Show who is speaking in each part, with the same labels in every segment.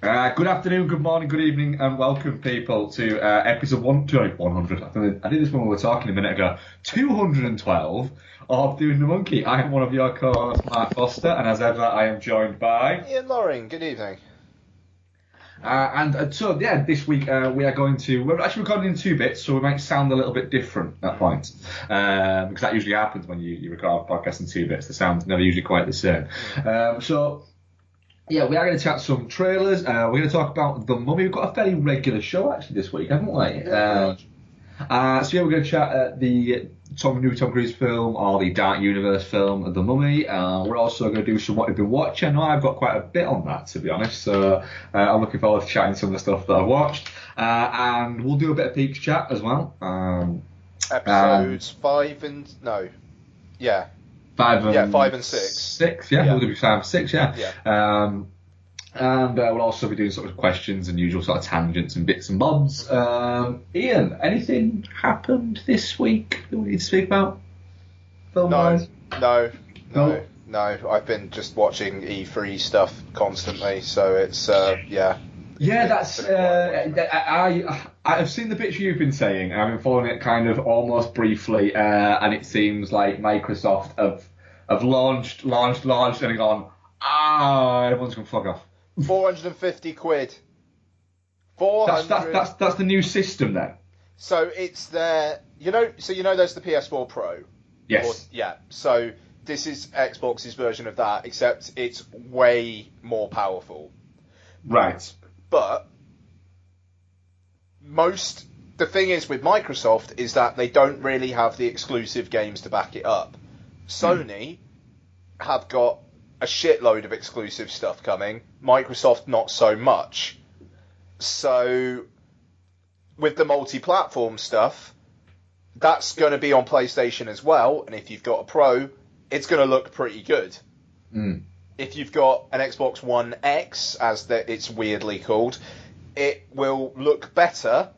Speaker 1: Good afternoon, good morning, good evening, and welcome, people, to episode 100. I did this when we were talking a minute ago. 212 of Doing the Monkey. I am one of your co-hosts, Mark Foster, and as ever, I am joined by
Speaker 2: Ian Loring. Good evening.
Speaker 1: This week we are we're actually recording in two bits, so we might sound a little bit different at points, because that usually happens when you record a podcast in two bits. The sound's never usually quite the same. We are going to chat some trailers. We're going to talk about The Mummy. We've got a fairly regular show actually this week, haven't we?
Speaker 2: Yeah,
Speaker 1: we're going to chat the new Tom Cruise film, or the Dark Universe film, The Mummy. We're also going to do some what we've been watching. I know I've got quite a bit on that, to be honest, so I'm looking forward to chatting some of the stuff that I've watched. And we'll do a bit of peeps chat as well.
Speaker 2: Episodes 5 and... No. Yeah.
Speaker 1: 5 and
Speaker 2: 6.
Speaker 1: 6, yeah. We'll do 5 and 6, yeah. And we'll also be doing sort of questions and usual sort of tangents and bits and bobs. Ian, anything happened this week that we need to speak about? Film-wise?
Speaker 2: No. I've been just watching E3 stuff constantly, so it's,
Speaker 1: Yeah, that's... I've seen the bits you've been saying, and I've been following it kind of almost briefly, and it seems like Microsoft have launched, and gone, everyone's going to fuck off.
Speaker 2: 450 quid.
Speaker 1: That's the new system then.
Speaker 2: So it's their... there's the PS4 Pro?
Speaker 1: Yes.
Speaker 2: So this is Xbox's version of that, except it's way more powerful.
Speaker 1: Right.
Speaker 2: But the thing is with Microsoft is that they don't really have the exclusive games to back it up. Sony have got a shitload of exclusive stuff coming. Microsoft not so much. So with the multi-platform stuff, that's going to be on PlayStation as well. And if you've got a Pro, it's going to look pretty good. If you've got an Xbox One X, as it's weirdly called, it will look better,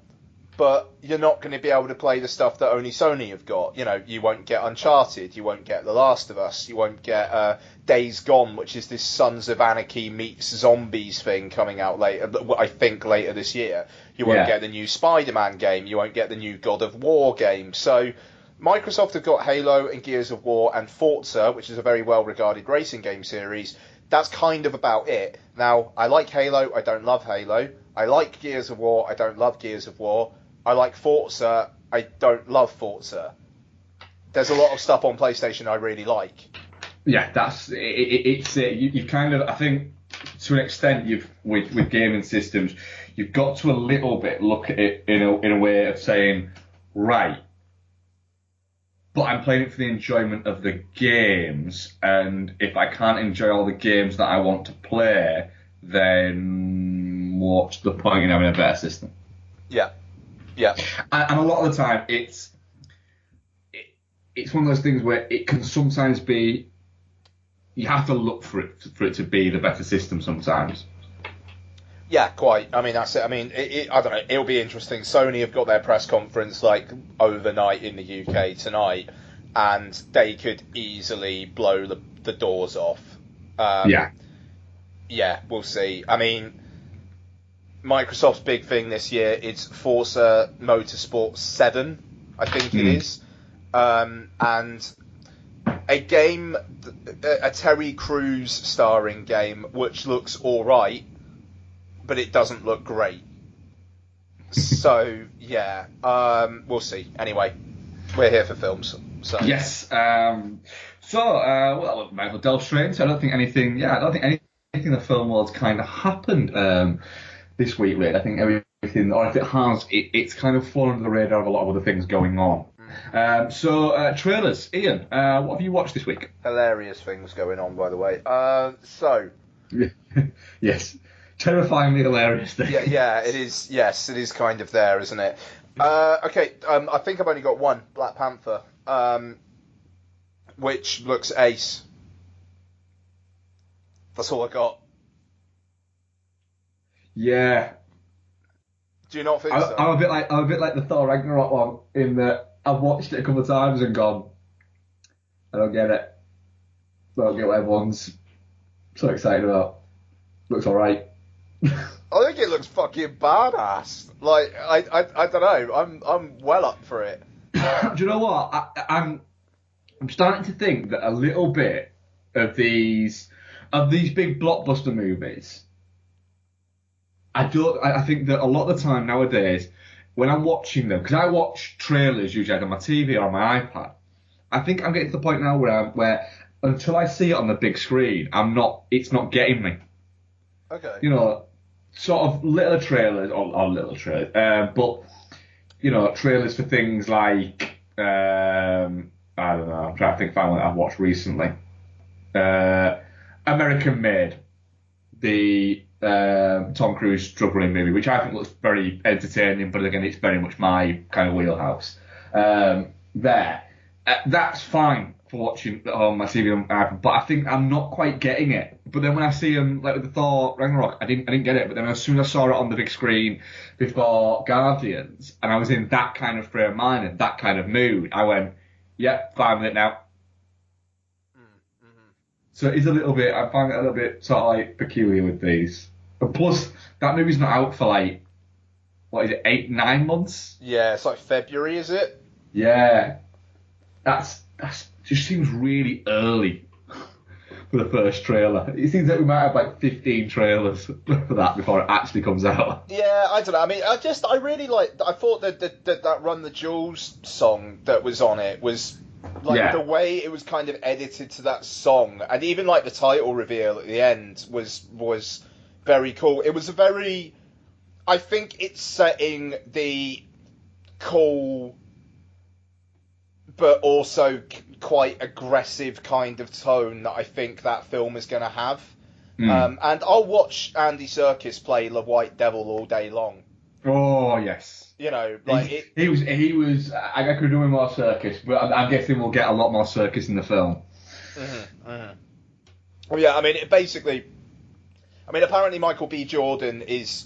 Speaker 2: but you're not going to be able to play the stuff that only Sony have got. You won't get Uncharted, you won't get The Last of Us, you won't get Days Gone, which is this Sons of Anarchy meets zombies thing coming out later, I think later this year. You won't get the new Spider-Man game, you won't get the new God of War game. So Microsoft have got Halo and Gears of War and Forza, which is a very well-regarded racing game series. That's kind of about it. Now, I like Halo, I don't love Halo. I like Gears of War, I don't love Gears of War. I like Forza, I don't love Forza. There's a lot of stuff on PlayStation I really like. Yeah,
Speaker 1: that's it. You've kind of, I think, to an extent, with gaming systems, you've got to a little bit look at it in a way of saying, right, but I'm playing it for the enjoyment of the games, and if I can't enjoy all the games that I want to play, then what's the point in having a better system?
Speaker 2: Yeah.
Speaker 1: And a lot of the time, it's one of those things where it can sometimes be, you have to look for it to be the better system sometimes.
Speaker 2: Yeah, quite. I mean, that's it. I mean, I don't know. It'll be interesting. Sony have got their press conference overnight in the UK tonight, and they could easily blow the doors off. Yeah, we'll see. I mean, Microsoft's big thing this year is Forza Motorsport 7, I think it is. And a game, a Terry Crews starring game, which looks alright, but it doesn't look great. So, yeah, we'll see. Anyway, we're here for films. So.
Speaker 1: Yes. Might as well delve straight into. I don't think anything in the film world's kind of happened this week, really. I think everything, or if it has, it's kind of flown under the radar of a lot of other things going on. Trailers. Ian, what have you watched this week?
Speaker 2: Hilarious things going on, by the way.
Speaker 1: Yes. Terrifyingly hilarious things.
Speaker 2: Yeah, it is. Yes, it is kind of there, isn't it? Okay, I think I've only got one, Black Panther, which looks ace. That's all I got.
Speaker 1: Yeah.
Speaker 2: Do you not think so?
Speaker 1: I'm a bit like the Thor Ragnarok one in that I've watched it a couple of times and gone, I don't get it. I don't get what everyone's so excited about. Looks alright.
Speaker 2: I think it looks fucking badass. Like, I don't know. I'm well up for it.
Speaker 1: Do you know what? I'm starting to think that a little bit of these big blockbuster movies. I think that a lot of the time nowadays, when I'm watching them, because I watch trailers usually either on my TV or on my iPad, I think I'm getting to the point now where until I see it on the big screen, it's not getting me.
Speaker 2: Okay.
Speaker 1: You know, sort of little trailers, or little trailers, but, you know, trailers for things like, I don't know, I'm trying to think of one I've watched recently. American Made, the Tom Cruise drug running movie, which I think looks very entertaining, but again, it's very much my kind of wheelhouse. That's fine for watching at home, my TV on iPad, but I think I'm not quite getting it. But then when I see them, like with the Thor Ragnarok, I didn't get it. But then as soon as I saw it on the big screen before Guardians, and I was in that kind of frame of mind and that kind of mood, I went, yeah, fine with it now. So it is a little bit, I find it a little bit sort of like peculiar with these. And plus, that movie's not out for like, what is it, 8-9 months?
Speaker 2: Yeah, it's like February, is it?
Speaker 1: Yeah. That's just seems really early for the first trailer. It seems like we might have like 15 trailers for that before it actually comes out.
Speaker 2: Yeah, I don't know. I mean, I really like, I thought that Run the Jewels song that was on it was... Like, the way it was kind of edited to that song, and even, like, the title reveal at the end was very cool. It was a very... I think it's setting the cool, but also quite aggressive kind of tone that I think that film is going to have. And I'll watch Andy Serkis play the White Devil all day long.
Speaker 1: Oh, yes.
Speaker 2: You know, like
Speaker 1: he was. I could do him more circus, but I'm guessing we'll get a lot more circus in the film.
Speaker 2: Well, yeah, I mean, apparently Michael B. Jordan is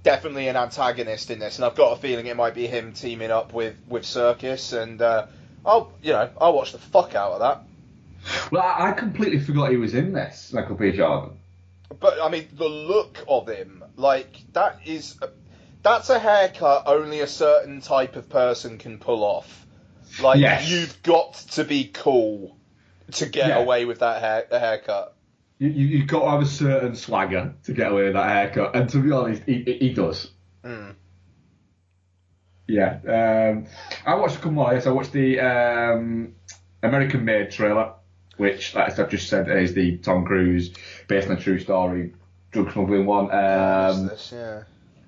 Speaker 2: definitely an antagonist in this, and I've got a feeling it might be him teaming up with Serkis, and I'll watch the fuck out of that.
Speaker 1: Well, I completely forgot he was in this, Michael B. Jordan.
Speaker 2: But I mean, the look of him, like that's a haircut only a certain type of person can pull off. Like, yes. You've got to be cool to get away with that haircut.
Speaker 1: You've got to have a certain swagger to get away with that haircut, and to be honest, he does. Yeah. I watched a couple more. Yes, I watched the American Made trailer, which, like I've just said, is the Tom Cruise, based on a true story, drug smuggling one.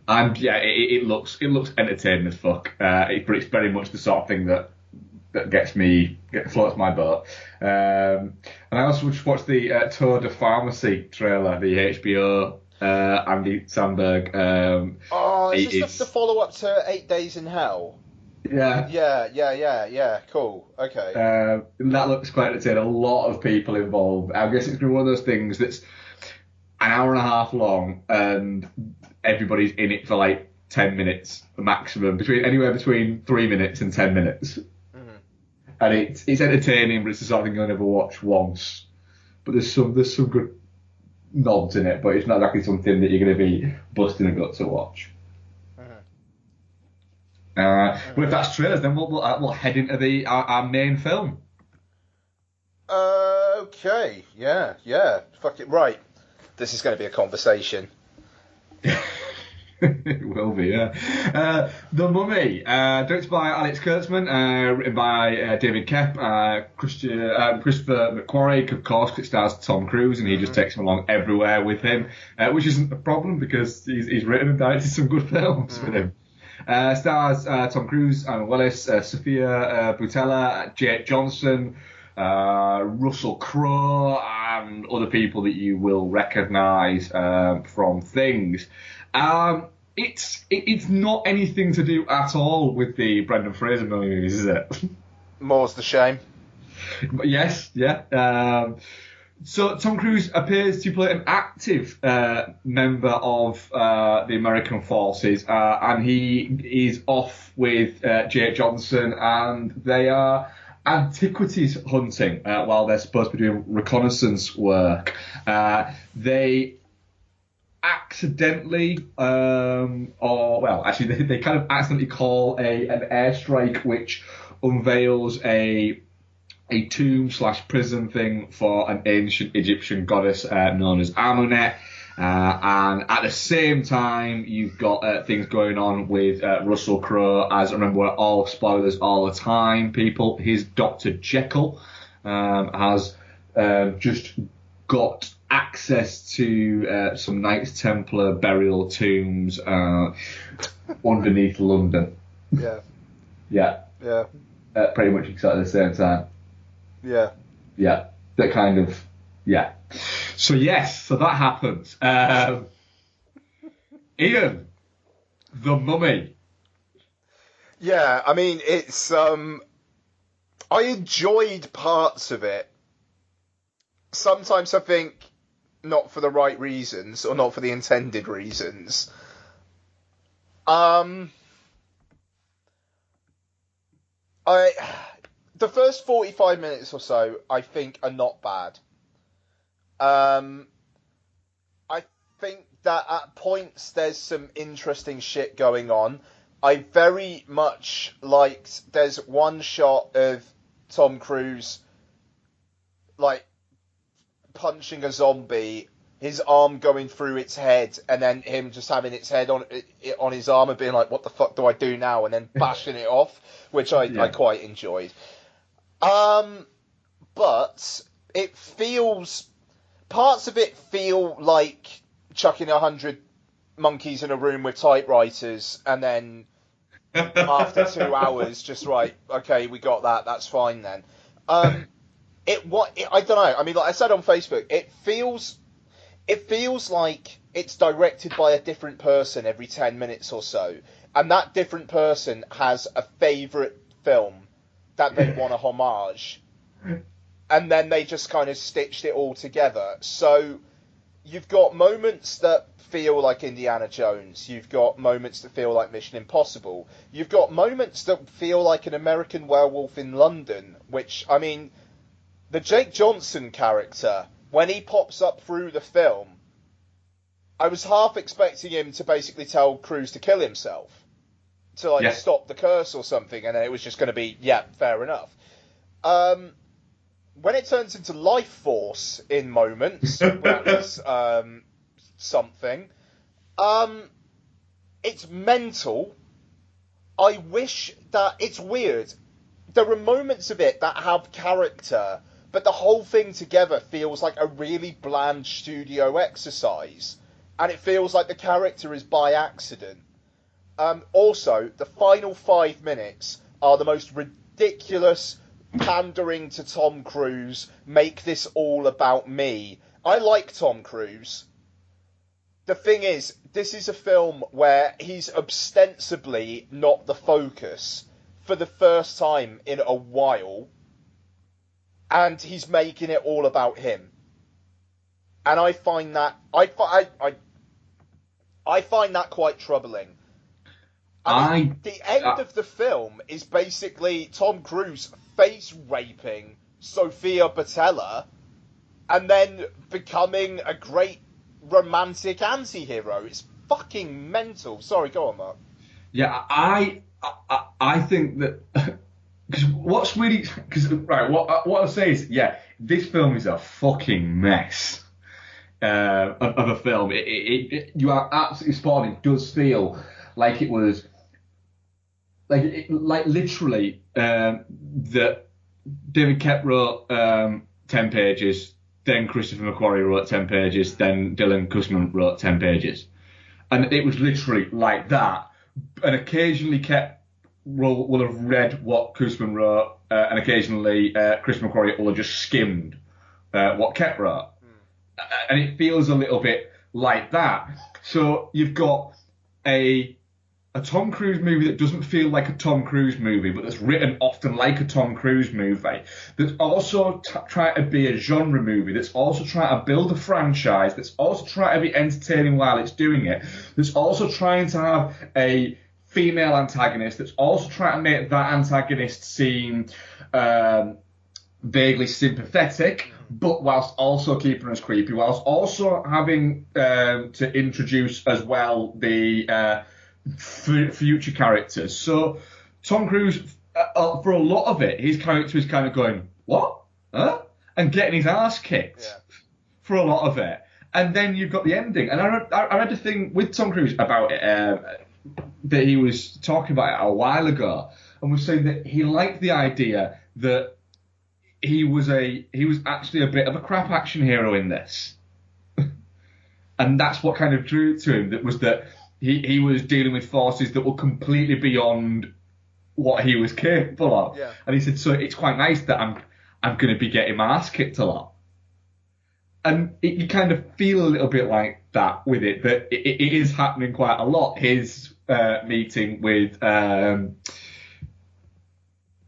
Speaker 1: And yeah, it looks entertaining as fuck. But it's very much the sort of thing that floats my boat. And I also just watched the Tour de Pharmacy trailer, the HBO Andy Samberg.
Speaker 2: Is this the follow up to 8 Days in Hell?
Speaker 1: Yeah.
Speaker 2: Yeah. Cool. Okay.
Speaker 1: That looks quite entertaining. A lot of people involved. I guess it's been one of those things that's an hour and a half long, and everybody's in it for like 10 minutes maximum, anywhere between 3 minutes and 10 minutes. And it's entertaining, but it's the sort of thing you'll never watch once. But there's some good nods in it, but it's not exactly something that you're going to be busting a gut to watch. But if that's trailers, then we'll head into our main film.
Speaker 2: Okay, yeah. Fuck it, right. This is going to be a conversation.
Speaker 1: It will be, yeah. The Mummy, directed by Alex Kurtzman, written by David Koepp, Christopher McQuarrie, of course, 'cause it stars Tom Cruise, and he just takes him along everywhere with him, which isn't a problem because he's written and directed some good films with him. Stars Tom Cruise, Anna Willis, Sophia Boutella, Jake Johnson, Russell Crowe, and other people that you will recognise from things. It's not anything to do at all with the Brendan Fraser movies, is it?
Speaker 2: More's the shame.
Speaker 1: Yes, yeah. So Tom Cruise appears to play an active member of the American forces, and he is off with Jake Johnson, and they are antiquities hunting while they're supposed to be doing reconnaissance work. They accidentally, actually they kind of accidentally call an airstrike which unveils a tomb/prison thing for an ancient Egyptian goddess known as Amunet. And at the same time, you've got things going on with Russell Crowe. As remember, we're all spoilers all the time, people. His Dr. Jekyll has just got access to some Knights Templar burial tombs underneath London.
Speaker 2: Yeah.
Speaker 1: Yeah.
Speaker 2: Yeah.
Speaker 1: Pretty much exactly the same time.
Speaker 2: Yeah.
Speaker 1: Yeah. That kind of, yeah. So yes, so that happens. Ian, The Mummy.
Speaker 2: Yeah, I mean, it's, I enjoyed parts of it. Sometimes I think not for the right reasons, or not for the intended reasons. The first 45 minutes or so, I think, are not bad. I think that at points there's some interesting shit going on. I very much liked, there's one shot of Tom Cruise, like, punching a zombie, his arm going through its head, and then him just having its head on his arm and being like, what the fuck do I do now? And then bashing it off, which I quite enjoyed. But it feels, parts of it feel like chucking 100 monkeys in a room with typewriters, and then after 2 hours, just right, okay, we got that, that's fine then. I don't know. I mean, like I said on Facebook, it feels like it's directed by a different person every 10 minutes or so, and that different person has a favourite film that they want to homage, and then they just kind of stitched it all together. So you've got moments that feel like Indiana Jones, you've got moments that feel like Mission Impossible, you've got moments that feel like an American Werewolf in London, which, I mean, the Jake Johnson character, when he pops up through the film, I was half expecting him to basically tell Cruise to kill himself, to stop the curse or something, and then it was just going to be, yeah, fair enough. When it turns into Life Force in moments, that was something. It's mental. I wish that, it's weird. There are moments of it that have character, but the whole thing together feels like a really bland studio exercise, and it feels like the character is by accident. Also, the final 5 minutes are the most ridiculous pandering to Tom Cruise, make this all about me. I like Tom Cruise. The thing is, this is a film where he's ostensibly not the focus for the first time in a while, and he's making it all about him. And I find that I find that quite troubling. The end of the film is basically Tom Cruise face raping Sofia Boutella and then becoming a great romantic anti-hero. It's fucking mental. Sorry, go on, Mark.
Speaker 1: Yeah, I think that because what I'll say is, yeah, this film is a fucking mess of a film. You are absolutely spot on. It does feel like it was like literally that David Koepp wrote 10 pages, then Christopher McQuarrie wrote 10 pages, then Dylan Kussman wrote 10 pages, and it was literally like that. And occasionally Koepp will have read what Kussman wrote, and occasionally Chris McQuarrie will have just skimmed what Koepp wrote. And it feels a little bit like that. So you've got a Tom Cruise movie that doesn't feel like a Tom Cruise movie, but that's written often like a Tom Cruise movie, that's also trying to be a genre movie, that's also trying to build a franchise, that's also trying to be entertaining while it's doing it, that's also trying to have a female antagonist, that's also trying to make that antagonist seem vaguely sympathetic, but whilst also keeping us creepy, whilst also having to introduce as well the future characters. So Tom Cruise, for a lot of it, his character is kind of going, what? Huh? And getting his ass kicked for a lot of it. And then you've got the ending. And I read a thing with Tom Cruise about it, that he was talking about it a while ago, and was saying that he liked the idea that he was actually a bit of a crap action hero in this. And that's what kind of drew it to him, that he was dealing with forces that were completely beyond what he was capable of.
Speaker 2: Yeah.
Speaker 1: And he said, so it's quite nice that I'm going to be getting my ass kicked a lot. And you kind of feel a little bit like that with it, that it is happening quite a lot. His meeting with Mr.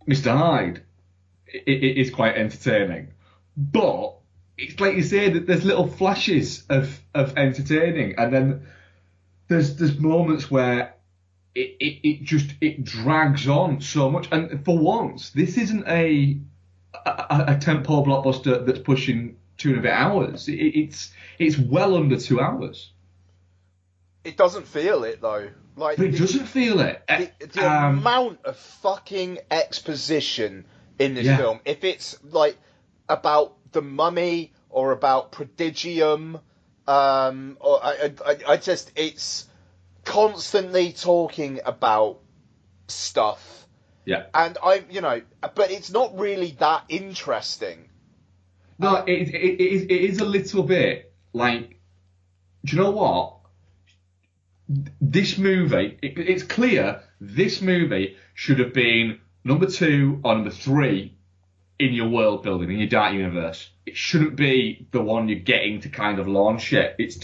Speaker 1: Hyde it is quite entertaining. But it's like you say, that there's little flashes of entertaining, and then there's moments where it drags on so much. And for once, this isn't a tentpole blockbuster that's pushing 2 and a bit hours. It's well under 2 hours.
Speaker 2: It doesn't feel it though. Like,
Speaker 1: but it doesn't feel it.
Speaker 2: The amount of fucking exposition in this film, if it's like about the mummy or about Prodigium, or I just, it's constantly talking about stuff.
Speaker 1: Yeah.
Speaker 2: And but it's not really that interesting.
Speaker 1: No, it is a little bit like, do you know what? This movie, it's clear this movie should have been number 2 or number 3 in your world building, in your Dark Universe. It shouldn't be the one you're getting to kind of launch it. It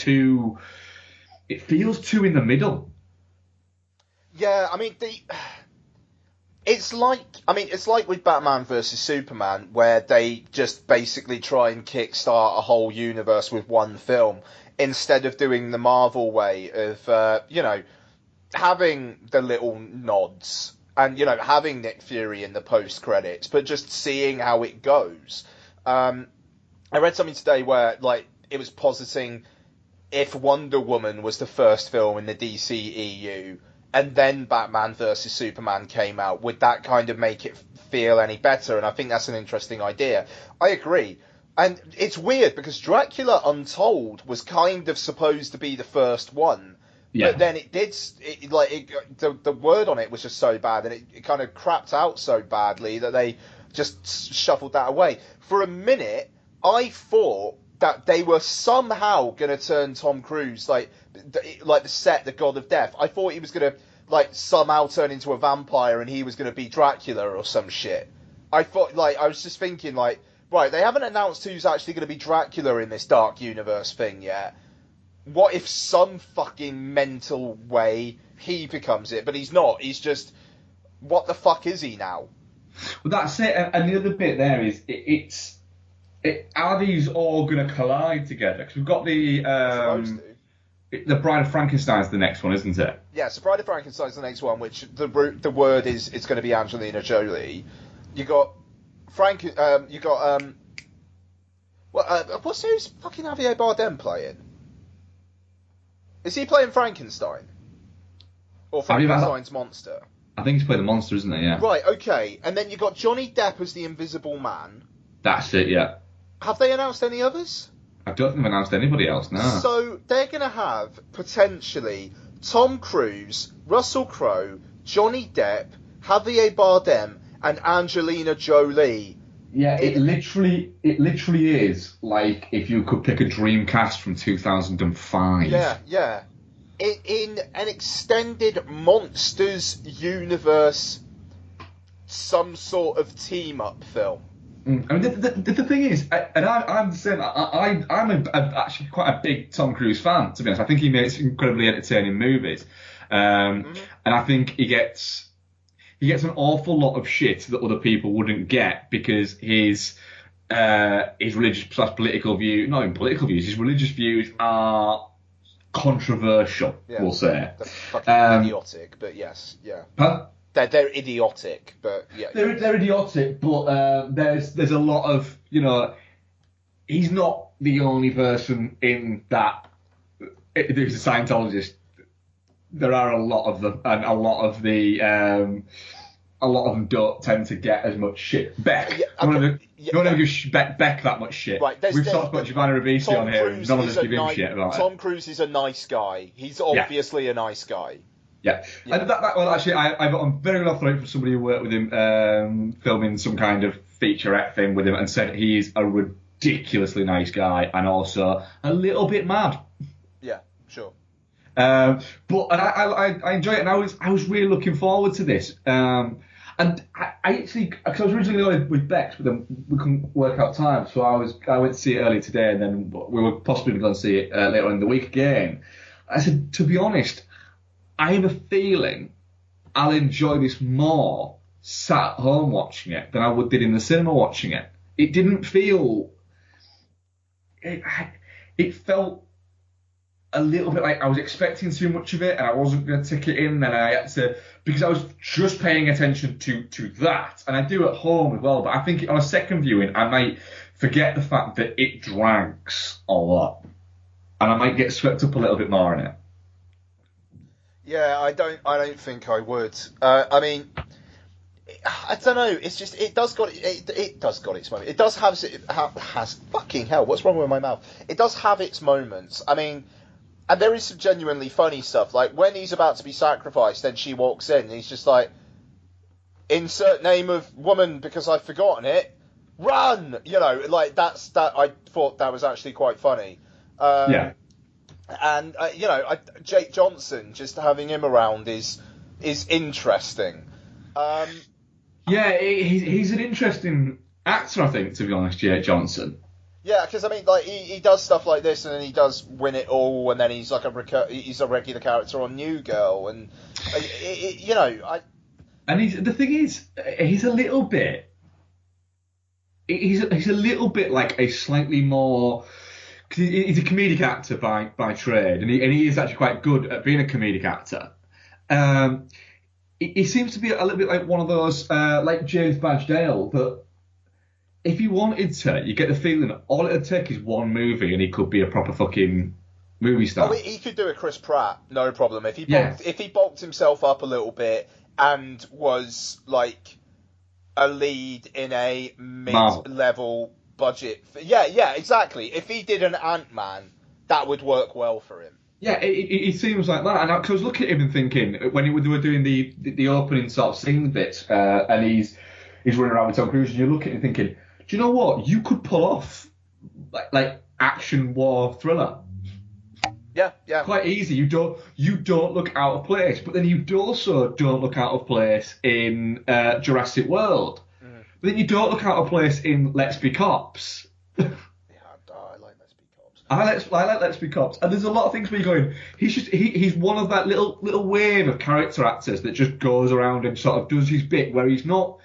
Speaker 1: feels too in the middle.
Speaker 2: Yeah, I mean, it's like with Batman versus Superman, where they just basically try and kickstart a whole universe with one film, instead of doing the Marvel way of, having the little nods and, having Nick Fury in the post-credits, but just seeing how it goes. I read something today where, like, it was positing if Wonder Woman was the first film in the DCEU, and then Batman vs Superman came out, would that kind of make it feel any better? And I think that's an interesting idea. I agree. And it's weird, because Dracula Untold was kind of supposed to be the first one. Yeah. But then the word on it was just so bad, and it kind of crapped out so badly that they just shuffled that away. For a minute, I thought that they were somehow going to turn Tom Cruise, like the God of Death. I thought he was going to, somehow turn into a vampire and he was going to be Dracula or some shit. I thought, I was just thinking, right, they haven't announced who's actually going to be Dracula in this Dark Universe thing yet. What if some fucking mental way he becomes it? But he's not. He's just, what the fuck is he now?
Speaker 1: Well, that's it. And the other bit there is, are these all going to collide together? Because we've got the Bride of Frankenstein's the next one, isn't it?
Speaker 2: Yes, the Bride of Frankenstein's the next one, which the word is it's going to be Angelina Jolie. You got who's fucking Javier Bardem playing? Is he playing Frankenstein? Or Frankenstein's monster?
Speaker 1: I think he's playing the monster, isn't he? Yeah.
Speaker 2: Right, okay. And then you got Johnny Depp as the Invisible Man.
Speaker 1: That's it, yeah.
Speaker 2: Have they announced any others?
Speaker 1: I don't think they've announced anybody else, no.
Speaker 2: So they're going to have, potentially, Tom Cruise, Russell Crowe, Johnny Depp, Javier Bardem, and Angelina Jolie.
Speaker 1: Yeah, it literally is like if you could pick a dream cast from 2005.
Speaker 2: Yeah. In an extended Monsters universe, some sort of team-up film.
Speaker 1: I mean, the thing is, and I'm the same. I'm actually quite a big Tom Cruise fan, to be honest. I think he makes incredibly entertaining movies, and I think he gets an awful lot of shit that other people wouldn't get because his religious / political view, not even political views, his religious views are controversial. Yeah. We'll say
Speaker 2: they're fucking idiotic, but yes, yeah.
Speaker 1: Huh?
Speaker 2: They're idiotic, but yeah.
Speaker 1: They're idiotic, but there's a lot of, he's not the only person in that. There's a Scientologist. There are a lot of them, and a lot of them don't tend to get as much shit. Beck, no one ever gives Beck that much shit.
Speaker 2: Right,
Speaker 1: we've talked about Giovanni Ribisi on here, and none of us give him shit about it.
Speaker 2: Tom Cruise is a nice guy. He's obviously a nice guy.
Speaker 1: Yeah. And well, actually, I got on very good authority from somebody who worked with him, filming some kind of featurette thing with him, and said he is a ridiculously nice guy and also a little bit mad.
Speaker 2: Yeah, sure.
Speaker 1: But I enjoy it, and I was really looking forward to this. And I actually, because I was originally going with Bex, but then we couldn't work out time, so I went to see it earlier today, and then we were possibly going to see it later on in the week again. I said, to be honest, I have a feeling I'll enjoy this more sat at home watching it than I did in the cinema watching it. It didn't feel. It felt a little bit like I was expecting too much of it, and I wasn't going to take it in, and I had to, because I was just paying attention to that, and I do at home as well. But I think on a second viewing, I might forget the fact that it drags a lot, and I might get swept up a little bit more in it.
Speaker 2: Yeah, I don't think I would. I mean, I don't know. It's just it does got its moments. It does has fucking hell. What's wrong with my mouth? It does have its moments. I mean, and there is some genuinely funny stuff. Like when he's about to be sacrificed, then she walks in, and he's just like, "Insert name of woman because I've forgotten it. Run!" You know, like that's that. I thought that was actually quite funny.
Speaker 1: Yeah.
Speaker 2: And Jake Johnson, just having him around is interesting.
Speaker 1: Yeah, he's an interesting actor, I think, to be honest, Jake Johnson.
Speaker 2: Yeah, because I mean, like he does stuff like this, and then he does Win It All, and then he's like he's a regular character on New Girl, and
Speaker 1: And the thing is, he's a little bit. He's a little bit like a slightly more. Cause he's a comedic actor by trade, and he is actually quite good at being a comedic actor. He seems to be a little bit like one of those, like James Badge Dale, that if he wanted to, you get the feeling that all it'd take is one movie and he could be a proper fucking movie star.
Speaker 2: Oh, he could do a Chris Pratt, no problem. If he bulked himself up a little bit and was like a lead in a mid-level budget. Yeah, exactly. If he did an Ant-Man, that would work well for him.
Speaker 1: Yeah, it seems like that. And I was looking at him and thinking, when they were doing the opening sort of scene bits, and he's running around with Tom Cruise, and you look at him thinking, do you know what? You could pull off like action war thriller.
Speaker 2: Yeah.
Speaker 1: Quite easy. You don't look out of place, but then you also don't look out of place in Jurassic World. But then you don't look out of place in Let's Be Cops.
Speaker 2: Yeah, I like Let's Be Cops.
Speaker 1: I like Let's Be Cops. And there's a lot of things where you're going, he's one of that little wave of character actors that just goes around and sort of does his bit, where he's not,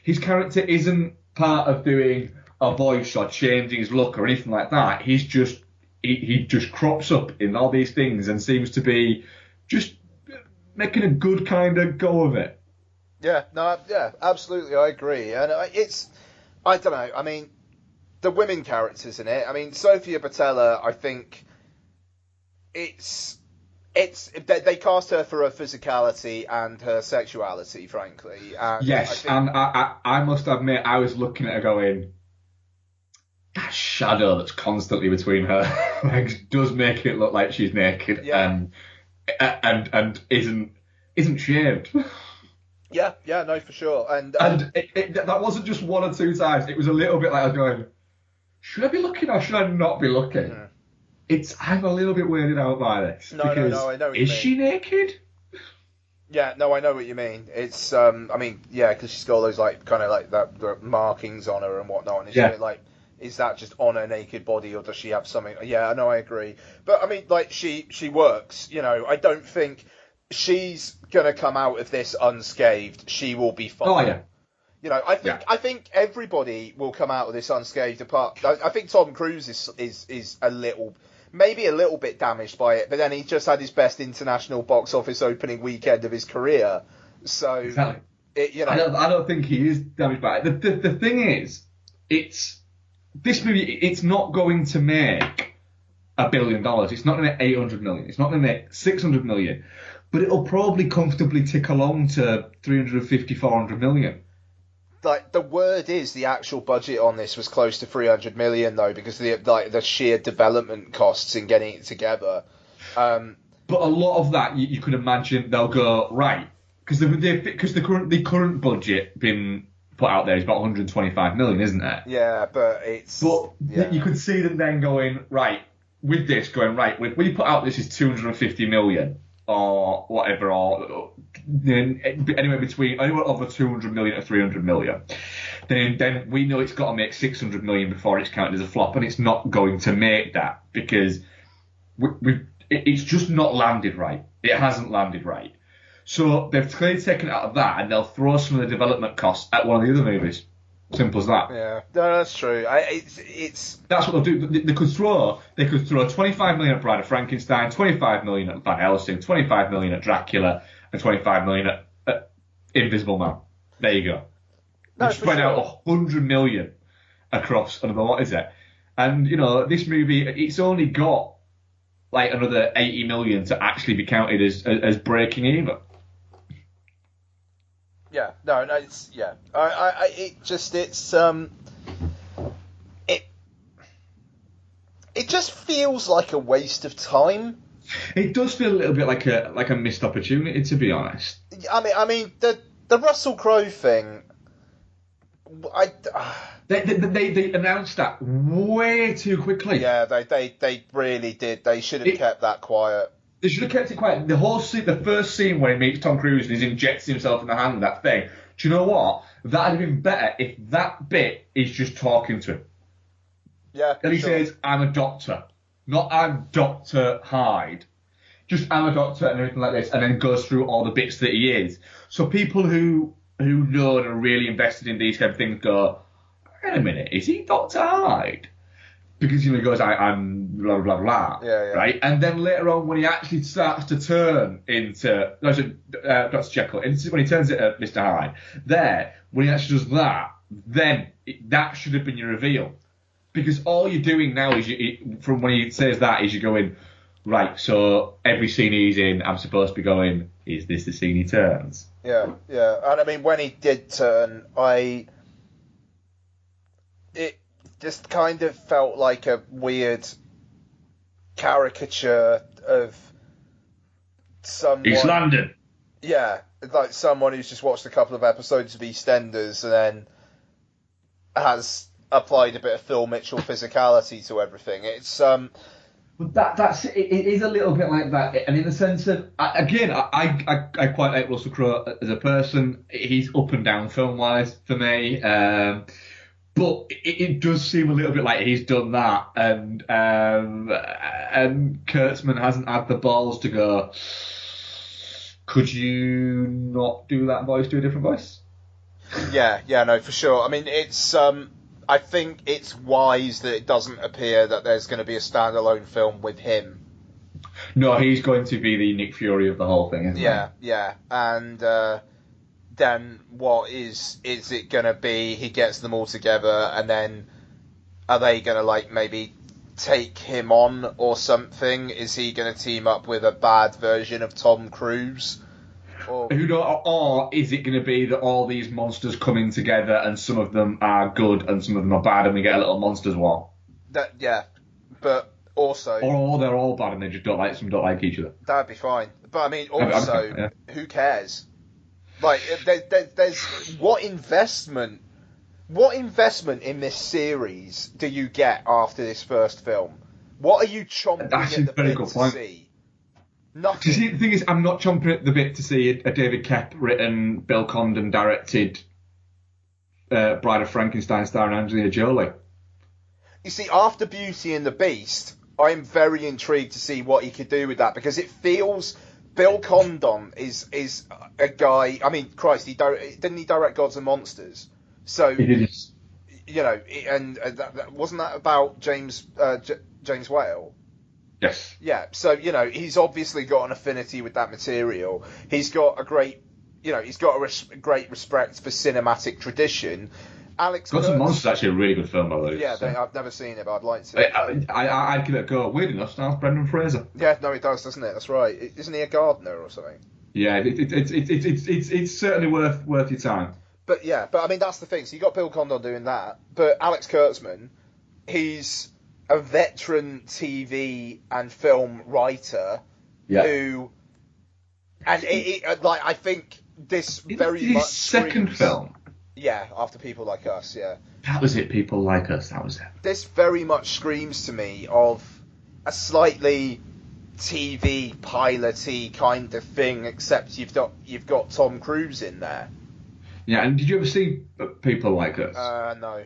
Speaker 1: his character isn't part of doing a voice or changing his look or anything like that. He's just, he just crops up in all these things and seems to be just making a good kind of go of it.
Speaker 2: Yeah, absolutely, I agree. And I don't know, I mean, the women characters in it, I mean, Sofia Boutella, I think they cast her for her physicality and her sexuality, frankly. And
Speaker 1: yes, and I must admit, I was looking at her going, that shadow that's constantly between her legs does make it look like she's naked, and isn't shaved.
Speaker 2: Yeah, no, for sure. And
Speaker 1: that wasn't just one or two times. It was a little bit like I was going, should I be looking or should I not be looking? I'm a little bit weirded out by this.
Speaker 2: No, I know what you mean.
Speaker 1: Is she naked?
Speaker 2: Yeah, no, I know what you mean. It's, I mean, yeah, because she's got all those, like, kind of like the markings on her and whatnot. And it's like, is that just on her naked body or does she have something? Yeah, I know, I agree. But, I mean, like, she works, you know. I don't think she's going to come out of this unscathed. She will be fine.
Speaker 1: Oh, yeah.
Speaker 2: You know, I think everybody will come out of this unscathed. Apart, I think Tom Cruise is maybe a little bit damaged by it, but then he just had his best international box office opening weekend of his career. So,
Speaker 1: exactly. I don't think he is damaged by it. The thing is, it's this movie, it's not going to make $1 billion. It's not going to make 800 million. It's not going to make 600 million. But it'll probably comfortably tick along to 350, 400 million.
Speaker 2: Like, the word is the actual budget on this was close to 300 million, though, because the sheer development costs in getting it together.
Speaker 1: But a lot of that, you could imagine they'll go, right, because the current budget being put out there is about 125 million, isn't it?
Speaker 2: Yeah, but it's...
Speaker 1: But you could see them then going, right, with this, we put out this is 250 million, or whatever, or anywhere over 200 million to 300 million. Then we know it's got to make 600 million before it's counted as a flop, and it's not going to make that, because it's just not landed right. It hasn't landed right. So they've clearly taken it out of that, and they'll throw some of the development costs at one of the other movies. Simple as that.
Speaker 2: Yeah, no, that's true. It's
Speaker 1: that's what they'll do. They could throw 25 million at Bride of Frankenstein, 25 million at Van Helsing, 25 million at Dracula, and 25 million at Invisible Man. There you go.
Speaker 2: No,
Speaker 1: They've spread out 100 million across another, what is it? And this movie, it's only got like another 80 million to actually be counted as breaking even.
Speaker 2: Yeah, no, it's it just feels like a waste of time.
Speaker 1: It does feel a little bit like a missed opportunity, to be honest.
Speaker 2: I mean the Russell Crowe thing.
Speaker 1: They announced that way too quickly.
Speaker 2: Yeah, they really did. They should have kept that quiet.
Speaker 1: They should have kept it quiet. The whole scene, the first scene when he meets Tom Cruise and he's injecting himself in the hand, that thing. Do you know what? That'd have been better if that bit is just talking to him.
Speaker 2: Yeah.
Speaker 1: And he says, "I'm a doctor," not "I'm Dr. Hyde." Just "I'm a doctor" and everything like this, and then goes through all the bits that he is. So people who know and are really invested in these kind of things go, "Wait a minute, is he Dr. Hyde?" Because he goes, "I'm blah blah blah,"
Speaker 2: yeah.
Speaker 1: Right? And then later on, when he actually starts to turn into Dr. Jekyll, when he turns it at Mr. Hyde, when he actually does that, then that should have been your reveal. Because all you're doing now is, from when he says that, is you're going, right, so every scene he's in, I'm supposed to be going, is this the scene he turns?
Speaker 2: Yeah. And I mean, when he did turn, it just kind of felt like a weird caricature of someone...
Speaker 1: East London.
Speaker 2: Yeah, like someone who's just watched a couple of episodes of EastEnders and then has applied a bit of Phil Mitchell physicality to everything. It's
Speaker 1: But that's it is a little bit like that, and in the sense of, again, I quite like Russell Crowe as a person. He's up and down film wise for me, but it does seem a little bit like he's done that, and Kurtzman hasn't had the balls to go, could you not do that voice, do a different voice?
Speaker 2: Yeah, no, for sure. I mean, it's I think it's wise that it doesn't appear that there's going to be a standalone film with him.
Speaker 1: No, he's going to be the Nick Fury of the whole thing, isn't he?
Speaker 2: Yeah. And then what is it going to be? He gets them all together, and then are they going to, like, maybe take him on or something? Is he going to team up with a bad version of Tom Cruise? Or
Speaker 1: is it going to be that all these monsters coming together and some of them are good and some of them are bad and we get a little monsters war?
Speaker 2: But also...
Speaker 1: Or they're all bad and they just don't like each other.
Speaker 2: That'd be fine. But I mean, also, who cares? Like, there's... What investment in this series do you get after this first film? What are you chomping at the bit to see? Nothing.
Speaker 1: See, the thing is, I'm not chomping at the bit to see a David Koepp written, Bill Condon directed Bride of Frankenstein starring Angelina Jolie.
Speaker 2: You see, after Beauty and the Beast, I'm very intrigued to see what he could do with that, because it feels Bill Condon is a guy. I mean, Christ, didn't he direct Gods and Monsters? So
Speaker 1: he did.
Speaker 2: And wasn't that about James Whale?
Speaker 1: Yes.
Speaker 2: Yeah, so, he's obviously got an affinity with that material. He's got a great respect for cinematic tradition. Alex
Speaker 1: Gods and
Speaker 2: Kurtz.
Speaker 1: Monsters is actually a really good film, by the way.
Speaker 2: Yeah,
Speaker 1: So.
Speaker 2: I've never seen it, but I'd like to see it.
Speaker 1: I'd give it a go. Weird enough, stars Brendan Fraser.
Speaker 2: Yeah, no, it does, doesn't it? That's right. Isn't he a gardener or something?
Speaker 1: Yeah, it's certainly worth your time.
Speaker 2: But I mean, that's the thing. So you got Bill Condon doing that, but Alex Kurtzman, he's a veteran TV and film writer who, and I think this very
Speaker 1: his
Speaker 2: much
Speaker 1: second
Speaker 2: screams,
Speaker 1: film.
Speaker 2: Yeah, after People Like Us, yeah.
Speaker 1: That was it. People Like Us. That was it.
Speaker 2: This very much screams to me of a slightly TV pilot-y kind of thing, except you've got Tom Cruise in there.
Speaker 1: Yeah, and did you ever see People Like Us?
Speaker 2: No.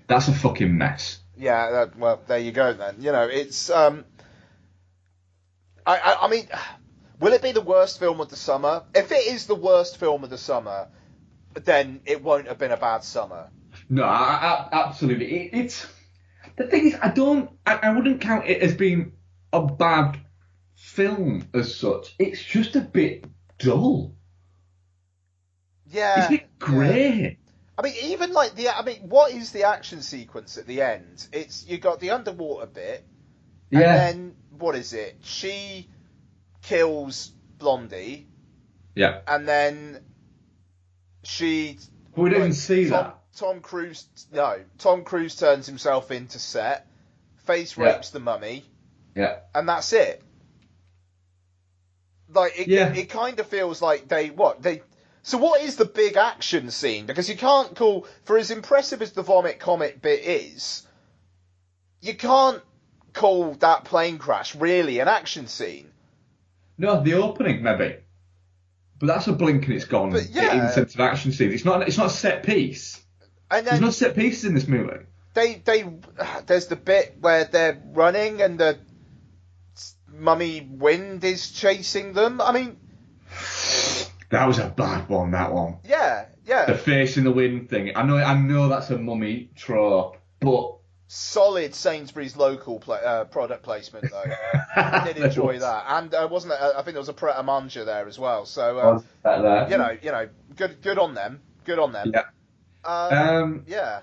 Speaker 1: That's a fucking mess.
Speaker 2: Yeah, well, there you go then. You know, it's I mean, will it be the worst film of the summer? If it is the worst film of the summer, then it won't have been a bad summer.
Speaker 1: No, absolutely. It's the thing is, I wouldn't count it as being a bad film as such. It's just a bit dull.
Speaker 2: Yeah,
Speaker 1: it's a bit grey.
Speaker 2: Yeah. I mean, even like what is the action sequence at the end? You got the underwater bit, and then what is it? She kills Blondie.
Speaker 1: Yeah.
Speaker 2: And then
Speaker 1: we didn't see that.
Speaker 2: Tom Cruise turns himself into Set, face rapes the mummy.
Speaker 1: Yeah.
Speaker 2: And that's it. Like it kind of feels like so what is the big action scene? Because you can't call, for as impressive as the vomit comet bit is, you can't call that plane crash really an action scene.
Speaker 1: No, the opening maybe, but that's a blink and it's gone.
Speaker 2: But yeah,
Speaker 1: in sense of action scene, it's not a set piece. And there's no set pieces in this movie.
Speaker 2: There's the bit where they're running and the mummy wind is chasing them. I mean,
Speaker 1: that was a bad one. That one.
Speaker 2: Yeah.
Speaker 1: The face in the wind thing. I know that's a mummy trope, but
Speaker 2: solid Sainsbury's local product placement though. I did enjoy that, and wasn't it? I think there was a Pret a Manger there as well. So you know, good on them. Good on them.
Speaker 1: Yeah.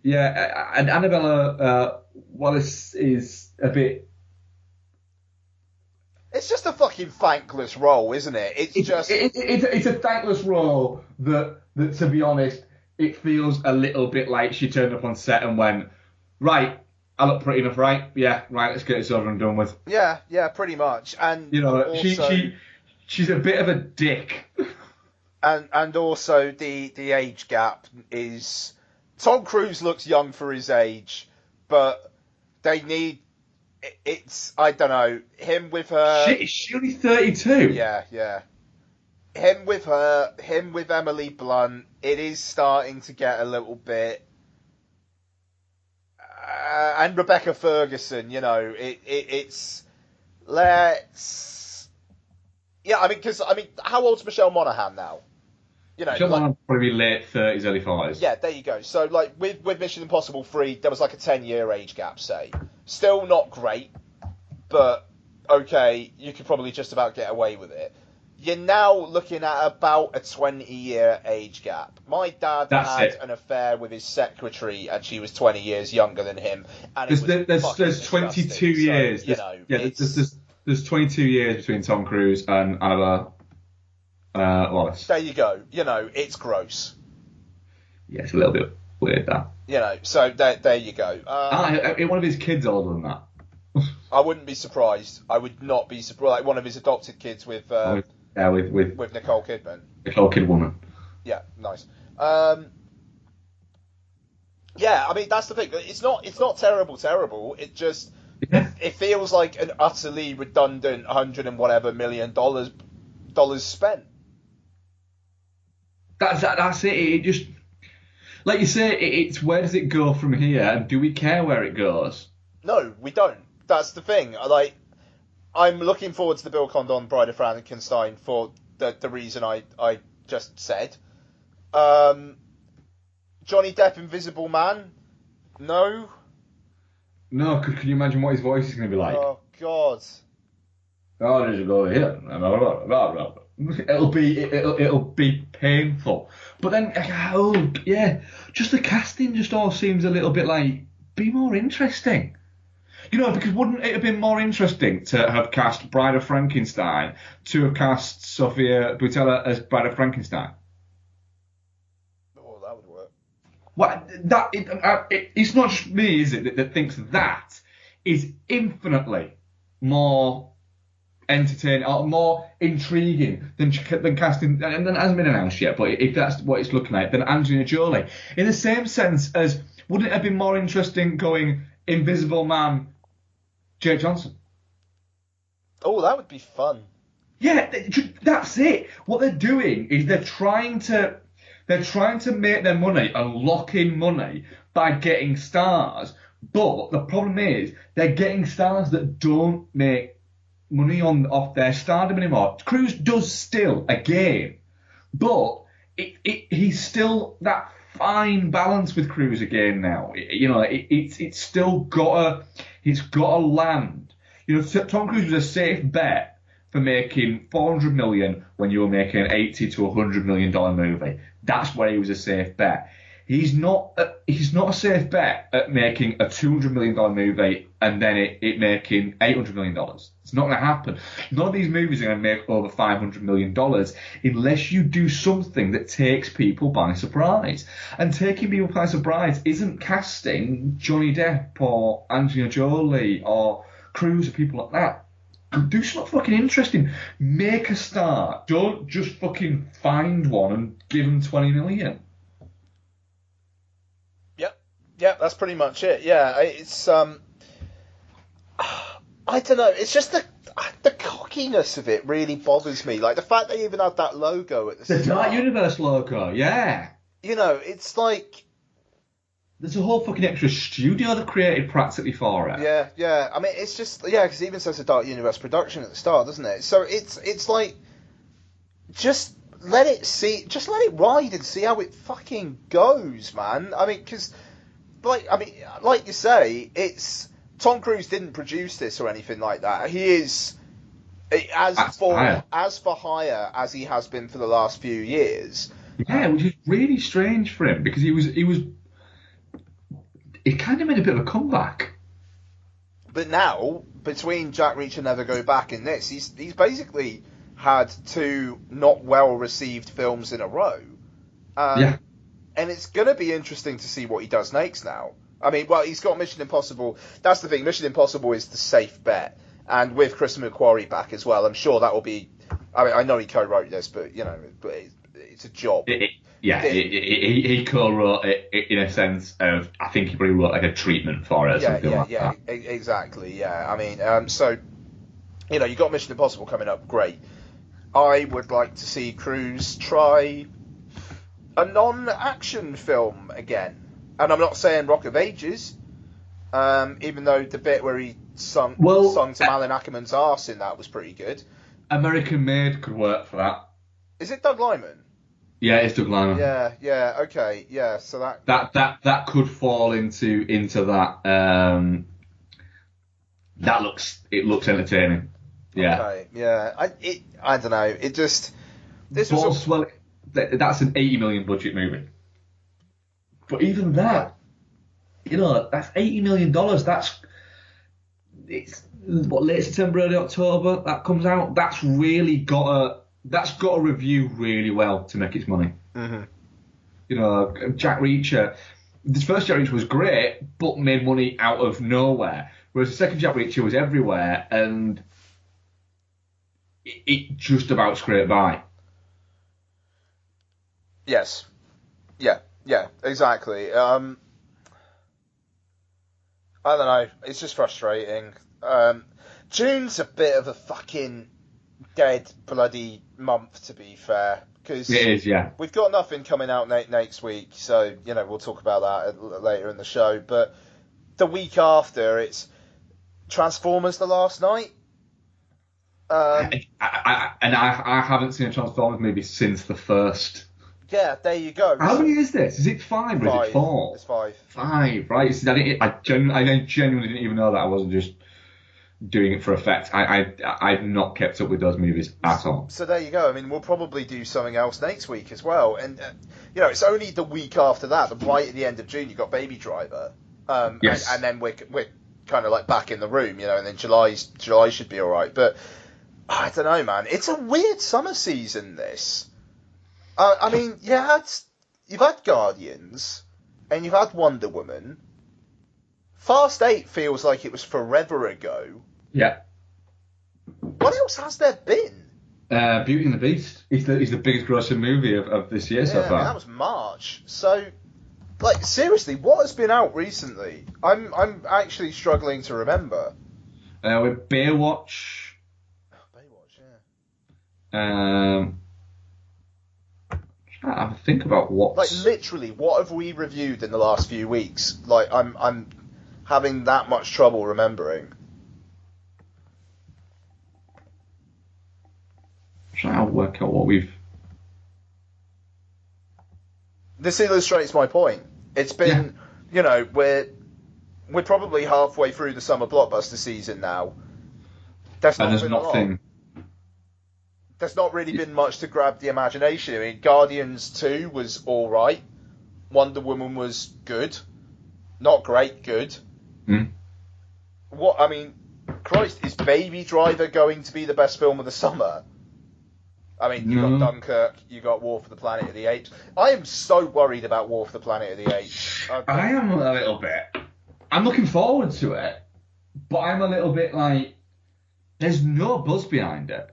Speaker 1: Yeah, and Annabella Wallace is a bit.
Speaker 2: It's just a fucking thankless role, isn't it?
Speaker 1: It's a thankless role that to be honest, it feels a little bit like she turned up on set and went, right, I look pretty enough, right? Yeah, right, let's get this over and done with.
Speaker 2: Yeah, pretty much. And
Speaker 1: you know,
Speaker 2: also,
Speaker 1: she's a bit of a dick.
Speaker 2: And also the age gap is, Tom Cruise looks young for his age, but they need. It's, I don't know, him with her.
Speaker 1: Shit, is she only 32?
Speaker 2: Yeah. Him with Emily Blunt, it is starting to get a little bit. And Rebecca Ferguson, you know, it's. Let's. Yeah, I mean, how old's Michelle Monaghan now? You know,
Speaker 1: Michelle Monaghan probably late 30s, early 40s.
Speaker 2: Yeah, there you go. So, like, with Mission Impossible 3, there was like a 10-year age gap, say. Still not great, but okay, you could probably just about get away with it. You're now looking at about a 20-year age gap. My dad had an affair with his secretary, and she was 20 years younger than him. And
Speaker 1: there's 22 years.
Speaker 2: So, you know,
Speaker 1: there's 22 years between Tom Cruise and Annabelle Wallace.
Speaker 2: There you go. You know, it's gross.
Speaker 1: Yeah, it's a little bit weird, that.
Speaker 2: You know, so there you go.
Speaker 1: One of his kids older than that.
Speaker 2: I wouldn't be surprised. I would not be surprised. Like one of his adopted kids with
Speaker 1: with
Speaker 2: Nicole Kidman.
Speaker 1: Nicole Kidwoman.
Speaker 2: Yeah, nice. Yeah, I mean that's the thing. It's not terrible. It just it feels like an utterly redundant $100 and whatever million dollars spent.
Speaker 1: That's it. It just, like you say, it's where does it go from here, and do we care where it goes?
Speaker 2: No, we don't. That's the thing. Like, I'm looking forward to the Bill Condon Bride of Frankenstein for the reason I just said. Johnny Depp Invisible Man? No.
Speaker 1: No, can you imagine what his voice is going to be like?
Speaker 2: Oh, God.
Speaker 1: Oh, did you go here? Blah, blah, blah, blah. it'll be painful. But then, oh yeah, just the casting just all seems a little bit like, be more interesting. Because wouldn't it have been more interesting to have cast Bride of Frankenstein, to have cast Sofia Boutella as Bride of Frankenstein?
Speaker 2: Oh, that would work.
Speaker 1: Well, it's not just me, is it, that thinks that is infinitely more entertaining or more intriguing than casting, and that hasn't been announced yet, but if that's what it's looking like, then Angelina Jolie. In the same sense as, wouldn't it have been more interesting going Invisible Man, Jake Johnson?
Speaker 2: Oh, that would be fun.
Speaker 1: Yeah, that's it. What they're doing is they're trying to make their money and lock in money by getting stars. But the problem is they're getting stars that don't make money off their stardom anymore. Cruise does still, again, but he's still that fine balance with Cruise again now. It's still got to land. Tom Cruise was a safe bet for making $400 million when you were making an $80 to $100 million movie. That's where he was a safe bet. He's not a safe bet at making a $200 million movie and then it making $800 million. It's not going to happen. None of these movies are going to make over $500 million unless you do something that takes people by surprise. And taking people by surprise isn't casting Johnny Depp or Angelina Jolie or Cruise or people like that. Do something fucking interesting. Make a star. Don't just fucking find one and give them $20 million.
Speaker 2: Yeah, that's pretty much it. Yeah, it's I don't know. It's just the cockiness of it really bothers me. Like the fact they even had that logo at the start.
Speaker 1: The Dark Universe logo, yeah.
Speaker 2: It's like
Speaker 1: there's a whole fucking extra studio that created practically for it.
Speaker 2: Yeah. I mean, it's just because it even says a Dark Universe production at the start, doesn't it? So it's like just let it ride and see how it fucking goes, man. I mean, because. Like you say, it's Tom Cruise didn't produce this or anything like that. He is as for hire as he has been for the last few years.
Speaker 1: Yeah, which is really strange for him because he kind of made a bit of a comeback.
Speaker 2: But now, between Jack Reacher Never Go Back and this, he's basically had two not well received films in a row.
Speaker 1: Yeah.
Speaker 2: And it's going to be interesting to see what he does next now. I mean, well, he's got Mission Impossible. That's the thing. Mission Impossible is the safe bet. And with Chris McQuarrie back as well, I'm sure that will be... I mean, I know he co-wrote this, but, it's a job.
Speaker 1: He co-wrote it in a sense of... I think he probably wrote like a treatment for it or something like that.
Speaker 2: Exactly, yeah. I mean, so, you got Mission Impossible coming up. Great. I would like to see Cruise try... a non-action film again. And I'm not saying Rock of Ages, even though the bit where he sung to Alan Ackerman's arse in that was pretty good.
Speaker 1: American Made could work for that.
Speaker 2: Is it Doug Liman?
Speaker 1: Yeah, it's Doug Liman.
Speaker 2: Yeah, okay, yeah. So
Speaker 1: that could fall into that. It looks entertaining. Yeah.
Speaker 2: Okay, yeah. I don't know. It just this was.
Speaker 1: Well, that's an $80 million budget movie. But even that, that's $80 million. It's late September, early October that comes out. That's really got to review really well to make its money.
Speaker 2: Mm-hmm.
Speaker 1: Jack Reacher. The first Jack Reacher was great, but made money out of nowhere. Whereas the second Jack Reacher was everywhere, and it just about scraped by.
Speaker 2: Yes. Yeah, exactly. I don't know. It's just frustrating. June's a bit of a fucking dead bloody month, to be fair. Cause
Speaker 1: it is, yeah.
Speaker 2: We've got nothing coming out next week, so, we'll talk about that later in the show. But the week after, it's Transformers The Last Night.
Speaker 1: I haven't seen a Transformers movie since the first.
Speaker 2: Yeah, there you go.
Speaker 1: How many is this? Is it 5 or is it 4?
Speaker 2: It's 5.
Speaker 1: 5, right. I genuinely didn't even know that. I wasn't just doing it for effect. I've not kept up with those movies at all.
Speaker 2: So there you go. I mean, we'll probably do something else next week as well. And, it's only the week after that, right at the end of June, you've got Baby Driver.
Speaker 1: Yes.
Speaker 2: And then we're kind of like back in the room, and then July should be all right. But I don't know, man. It's a weird summer season, this. I mean, you've had Guardians, and you've had Wonder Woman. Fast 8 feels like it was forever ago.
Speaker 1: Yeah.
Speaker 2: What else has there been?
Speaker 1: Beauty and the Beast. He's the biggest grossing movie of this year so far.
Speaker 2: I mean, that was March. So, like, seriously, what has been out recently? I'm actually struggling to remember.
Speaker 1: With Baywatch.
Speaker 2: Baywatch, yeah.
Speaker 1: I think about what.
Speaker 2: Like, literally, what have we reviewed in the last few weeks? Like, I'm having that much trouble remembering.
Speaker 1: Trying to work out what we've.
Speaker 2: This illustrates my point. It's been, we're probably halfway through the summer blockbuster season now. There's nothing. There's not really been much to grab the imagination. I mean, Guardians 2 was all right. Wonder Woman was good, not great, good. What I mean, Christ, is Baby Driver going to be the best film of the summer? I mean, you got Dunkirk, you got War for the Planet of the Apes. I am so worried about War for the Planet of the Apes.
Speaker 1: I am a little bit. I'm looking forward to it, but I'm a little bit like, there's no buzz behind it.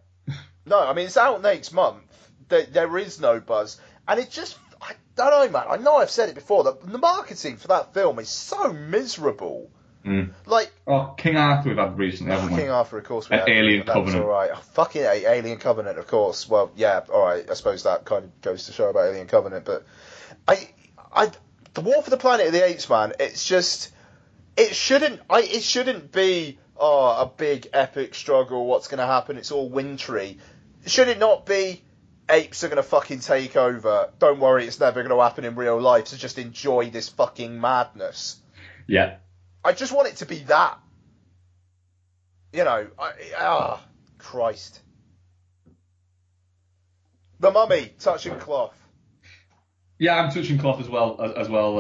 Speaker 2: No, I mean, it's out next month. There is no buzz. And it just, I don't know, man. I know I've said it before, the marketing for that film is so miserable. Like,
Speaker 1: King Arthur we've had recently, haven't we?
Speaker 2: King Arthur, of course, we had.
Speaker 1: Alien Covenant.
Speaker 2: All right. Fucking Alien Covenant, of course. Well, yeah, all right. I suppose that kind of goes to show about Alien Covenant, but the War for the Planet of the Apes, man. It's just, it shouldn't be a big epic struggle. What's going to happen? It's all wintry. Should it not be? Apes are going to fucking take over. Don't worry, it's never going to happen in real life. So just enjoy this fucking madness.
Speaker 1: Yeah.
Speaker 2: I just want it to be that. Christ. The Mummy, touching cloth.
Speaker 1: Yeah, I'm touching cloth as well.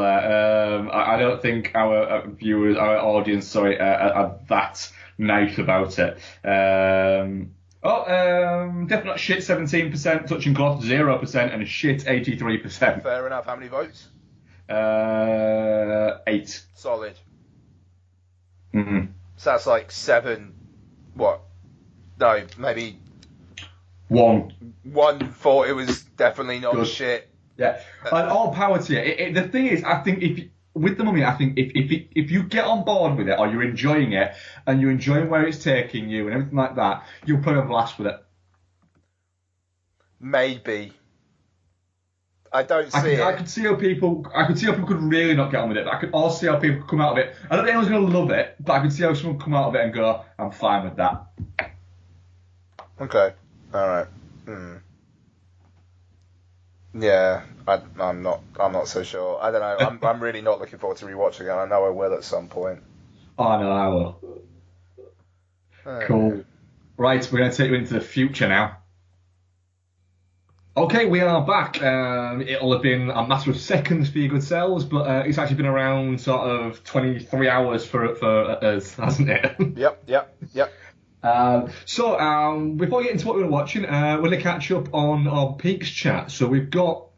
Speaker 1: I don't think our viewers, our audience, are that nice about it. Definitely not shit 17%, touching cloth 0%, and shit 83%.
Speaker 2: Fair enough. How many votes?
Speaker 1: 8.
Speaker 2: Solid.
Speaker 1: Mm-hmm.
Speaker 2: So that's like 7. What? No, maybe
Speaker 1: 1.
Speaker 2: 1 thought it was definitely not
Speaker 1: Good.
Speaker 2: shit.
Speaker 1: Yeah, and all power to you. The thing is, I think with the Mummy, I think if you get on board with it, or you're enjoying it, and you're enjoying where it's taking you and everything like that, you'll probably have a blast with it.
Speaker 2: Maybe. I don't see it.
Speaker 1: I could see how people could really not get on with it, but I could also see how people could come out of it. I don't think anyone's going to love it, but I could see how someone could come out of it and go, I'm fine with that.
Speaker 2: Okay. Alright. Yeah, I'm not so sure. I don't know. I'm really not looking forward to rewatching it. I know I will at some point.
Speaker 1: Oh no, I will. Cool. Right, we're going to take you into the future now. Okay, we are back. It'll have been a matter of seconds for your good selves, but it's actually been around sort of 23 hours for us, hasn't it?
Speaker 2: Yep.
Speaker 1: So before we get into what we were watching, we're going to catch up on our Peaks chat. So we've got,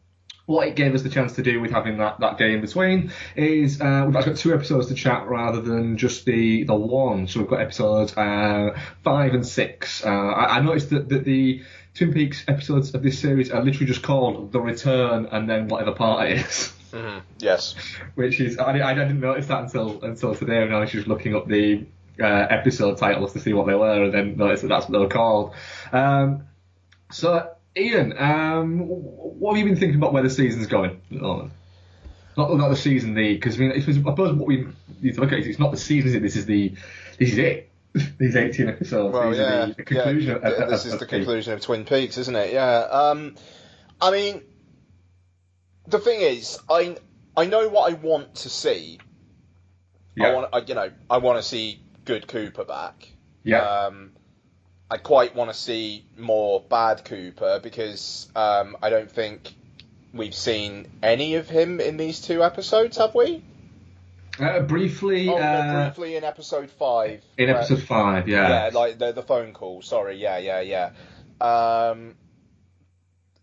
Speaker 1: what it gave us the chance to do with having that day in between is we've actually got 2 episodes to chat rather than just the one. So we've got episodes 5 and 6. I noticed that the Twin Peaks episodes of this series are literally just called The Return and then whatever part it is.
Speaker 2: Mm-hmm. Yes. Which
Speaker 1: is, I didn't notice that until today when I was just looking up the episode titles to see what they were, and then noticed that that's what they were called. So, Ian, what have you been thinking about where the season's going at the moment? Not the season, because I suppose what we need to look at is it's not the season, is it? This is it. These 18 episodes.
Speaker 2: Well,
Speaker 1: these are the conclusion.
Speaker 2: This is the conclusion of Twin Peaks, isn't it? Yeah. I mean, the thing is, I know what I want to see.
Speaker 1: Yeah.
Speaker 2: I want to see good Cooper back.
Speaker 1: Yeah.
Speaker 2: I quite want to see more bad Cooper because I don't think we've seen any of him in these 2 episodes, have we?
Speaker 1: Briefly.
Speaker 2: Oh, no, briefly in episode 5.
Speaker 1: In episode 5, yeah.
Speaker 2: Yeah, like the phone call. Sorry, yeah.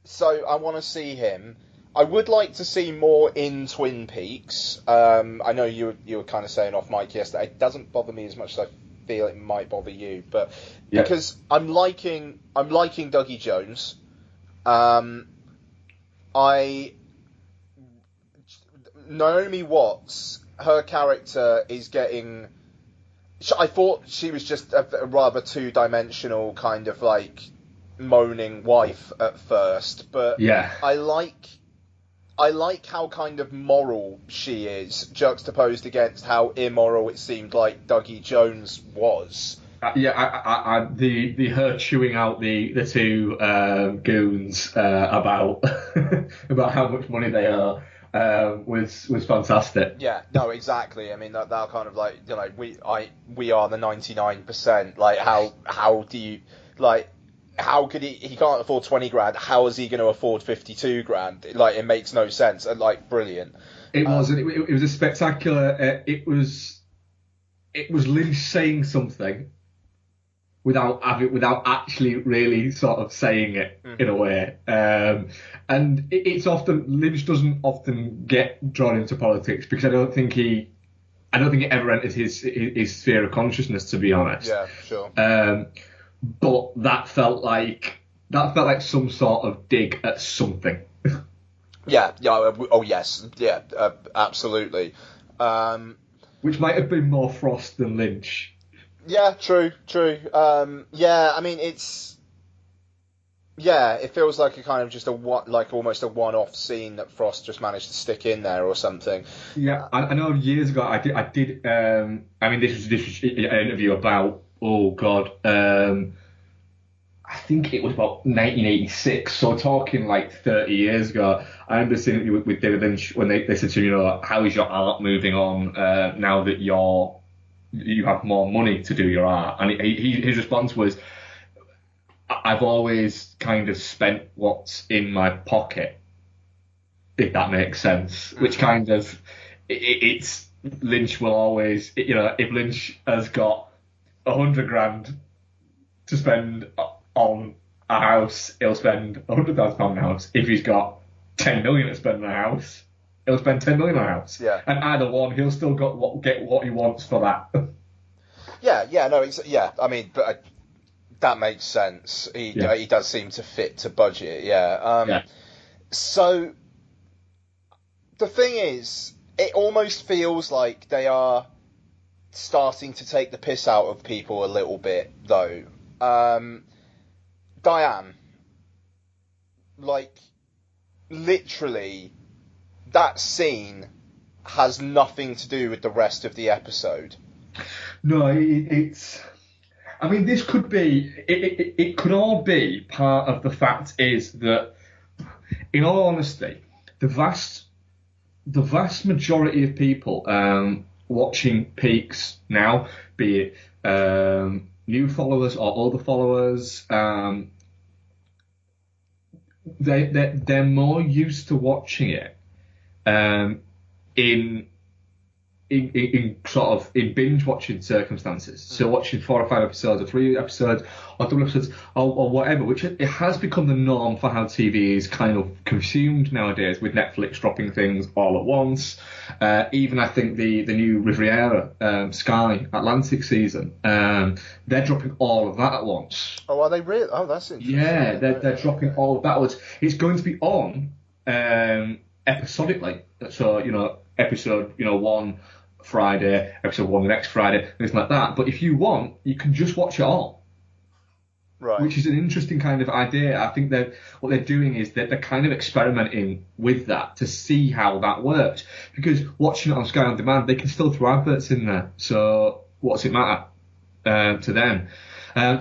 Speaker 2: So I want to see him. I would like to see more in Twin Peaks. I know you were kind of saying off mic yesterday. It doesn't bother me as much as I feel it might bother you, but because I'm liking Dougie Jones. Naomi Watts, her character is getting. I thought she was just a rather two-dimensional kind of like moaning wife at first, but
Speaker 1: Yeah.
Speaker 2: I like how kind of moral she is, juxtaposed against how immoral it seemed like Dougie Jones was.
Speaker 1: The her chewing out the 2 goons about about how much money they are was fantastic.
Speaker 2: Yeah, no, exactly. I mean that kind of like, you know, we are the 99%. Like how do you like? How could he can't afford 20 grand? How is he going to afford 52 grand? Like, it makes no sense. And like, brilliant.
Speaker 1: It was a spectacular. It was Lynch saying something without actually really sort of saying it in a way. And it's often Lynch doesn't often get drawn into politics because I don't think it ever enters his sphere of consciousness, to be honest.
Speaker 2: Yeah, sure.
Speaker 1: But that felt like some sort of dig at something.
Speaker 2: Yeah. Oh, yes. Yeah. Absolutely.
Speaker 1: Which might have been more Frost than Lynch.
Speaker 2: Yeah. True. Yeah. I mean, it's. Yeah, it feels like a kind of just almost a one-off scene that Frost just managed to stick in there or something.
Speaker 1: Yeah, I know years ago I did. I mean, this was an interview about. Oh God, I think it was about 1986. So talking like 30 years ago. I remember seeing it with David Lynch when they said to him, you know, how is your art moving on now that you have more money to do your art? And his response was, I've always kind of spent what's in my pocket, if that makes sense. Which kind of it's Lynch will always, you know, if Lynch has got 100 grand to spend on a house, he'll spend £100,000 on a house. If he's got 10 million to spend on a house, he'll spend 10 million on a house.
Speaker 2: Yeah.
Speaker 1: And either one, he'll still get what he wants for that.
Speaker 2: I mean, but that makes sense. He does seem to fit to budget. Yeah. So the thing is, it almost feels like they are starting to take the piss out of people a little bit, though. Diane, like, literally, that scene has nothing to do with the rest of the episode.
Speaker 1: No, it's. I mean, this could be. It could all be part of the fact is that, in all honesty, the vast majority of people watching Peaks now, be it new followers or older followers, they're more used to watching it in binge watching circumstances. So watching 4 or 5 episodes or 3 episodes or double episodes or whatever, which it has become the norm for how TV is kind of consumed nowadays, with Netflix dropping things all at once. Even I think the new Riviera Sky Atlantic season, they're dropping all of that at once.
Speaker 2: Oh, are they really? Oh, that's interesting.
Speaker 1: Yeah, they're dropping all of that at once. It's going to be on episodically. So, you know, episode 1 Friday, episode 1 the next Friday, things like that. But if you want, you can just watch it all.
Speaker 2: Right.
Speaker 1: Which is an interesting kind of idea. I think that what they're doing is that they're kind of experimenting with that to see how that works. Because watching it on Sky On Demand, they can still throw adverts in there. So what's it matter to them?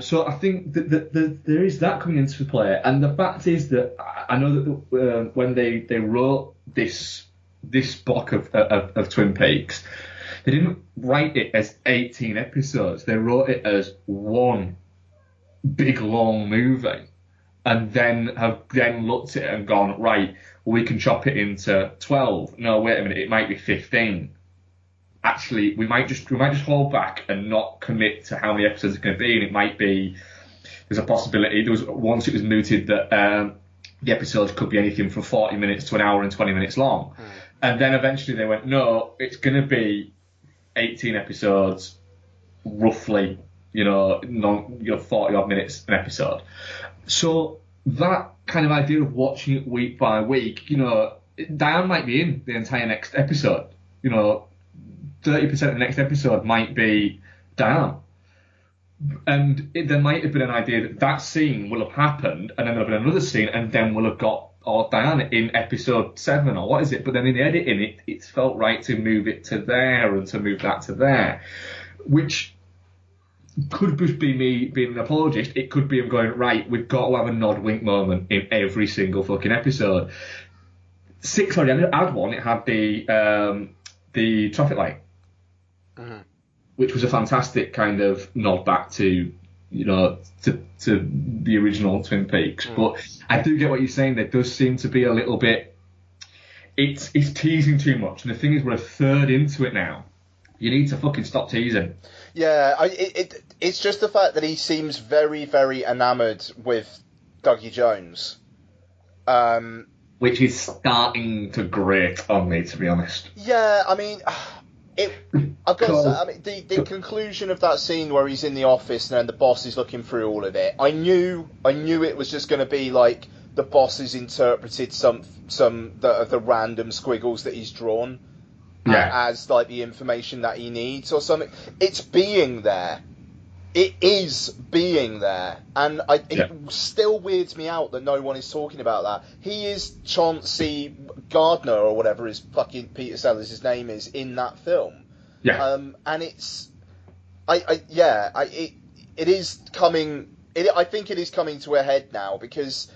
Speaker 1: So I think that there is that coming into play. And the fact is that I know that when they wrote this block of Twin Peaks, they didn't write it as 18 episodes. They wrote it as one big long movie, and then have then looked at it and gone, right, we can chop it into 12. No, wait a minute, it might be 15. Actually, we might just hold back and not commit to how many episodes it's going to be, and it might be, there's a possibility. There was once it was mooted that the episodes could be anything from 40 minutes to an hour and 20 minutes long. And then eventually they went, no, it's going to be 18 episodes, roughly, 40 odd minutes an episode. So that kind of idea of watching it week by week, Diane might be in the entire next episode. 30% of the next episode might be Diane. And there might have been an idea that scene will have happened, and then there'll have been another scene, and then we'll have got Diana in episode 7, or what is it? But then in the editing, it's felt right to move it to there and to move that to there, which could just be me being an apologist. It could be him going, right, we've got to have a nod wink moment in every single fucking episode. 6 already had one. It had the traffic light, which was a fantastic kind of nod back to the original Twin Peaks. But I do get what you're saying. There does seem to be a little bit, it's teasing too much. And the thing is, we're a third into it now. You need to fucking stop teasing.
Speaker 2: Yeah, it's just the fact that he seems very, very enamoured with Dougie Jones.
Speaker 1: Which is starting to grate on me, to be honest.
Speaker 2: Yeah, I mean, I've got to say, I mean, the conclusion of that scene where he's in the office and then the boss is looking through all of it. I knew it was just going to be like the boss has interpreted some of the random squiggles that he's drawn as like the information that he needs or something. It's being there. It is being there, and it still weirds me out that no one is talking about that. He is Chauncey Gardner or whatever his fucking Peter Sellers' name is in that film.
Speaker 1: Yeah.
Speaker 2: And it's, it is coming. I think it is coming to a head now because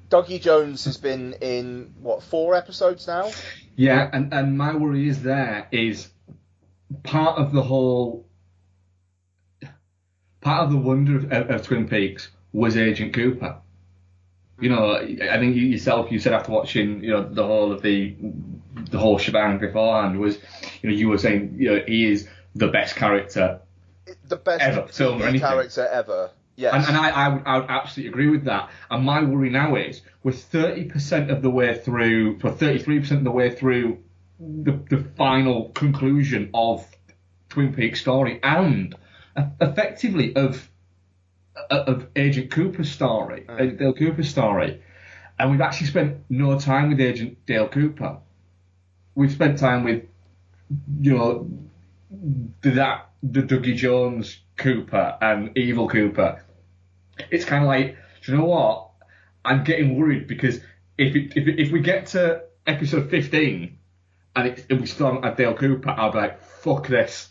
Speaker 2: Dougie Jones has been in 4 episodes now.
Speaker 1: Yeah, and my worry is part of the whole. Part of the wonder of Twin Peaks was Agent Cooper. I think you said after watching, the whole of the whole shebang beforehand was, you were saying, he is the best character,
Speaker 2: the best
Speaker 1: ever, film or anything.
Speaker 2: Character ever. Yes.
Speaker 1: And I would absolutely agree with that. And my worry now is we're 30% of the way through, or 33% of the way through the final conclusion of Twin Peaks story and effectively of Agent Cooper's story, Dale Cooper's story, and we've actually spent no time with Agent Dale Cooper. We've spent time with, the Dougie Jones Cooper and Evil Cooper. It's kind of like, do you know what? I'm getting worried because if we get to episode 15 and we still haven't had Dale Cooper, I'll be like, fuck this.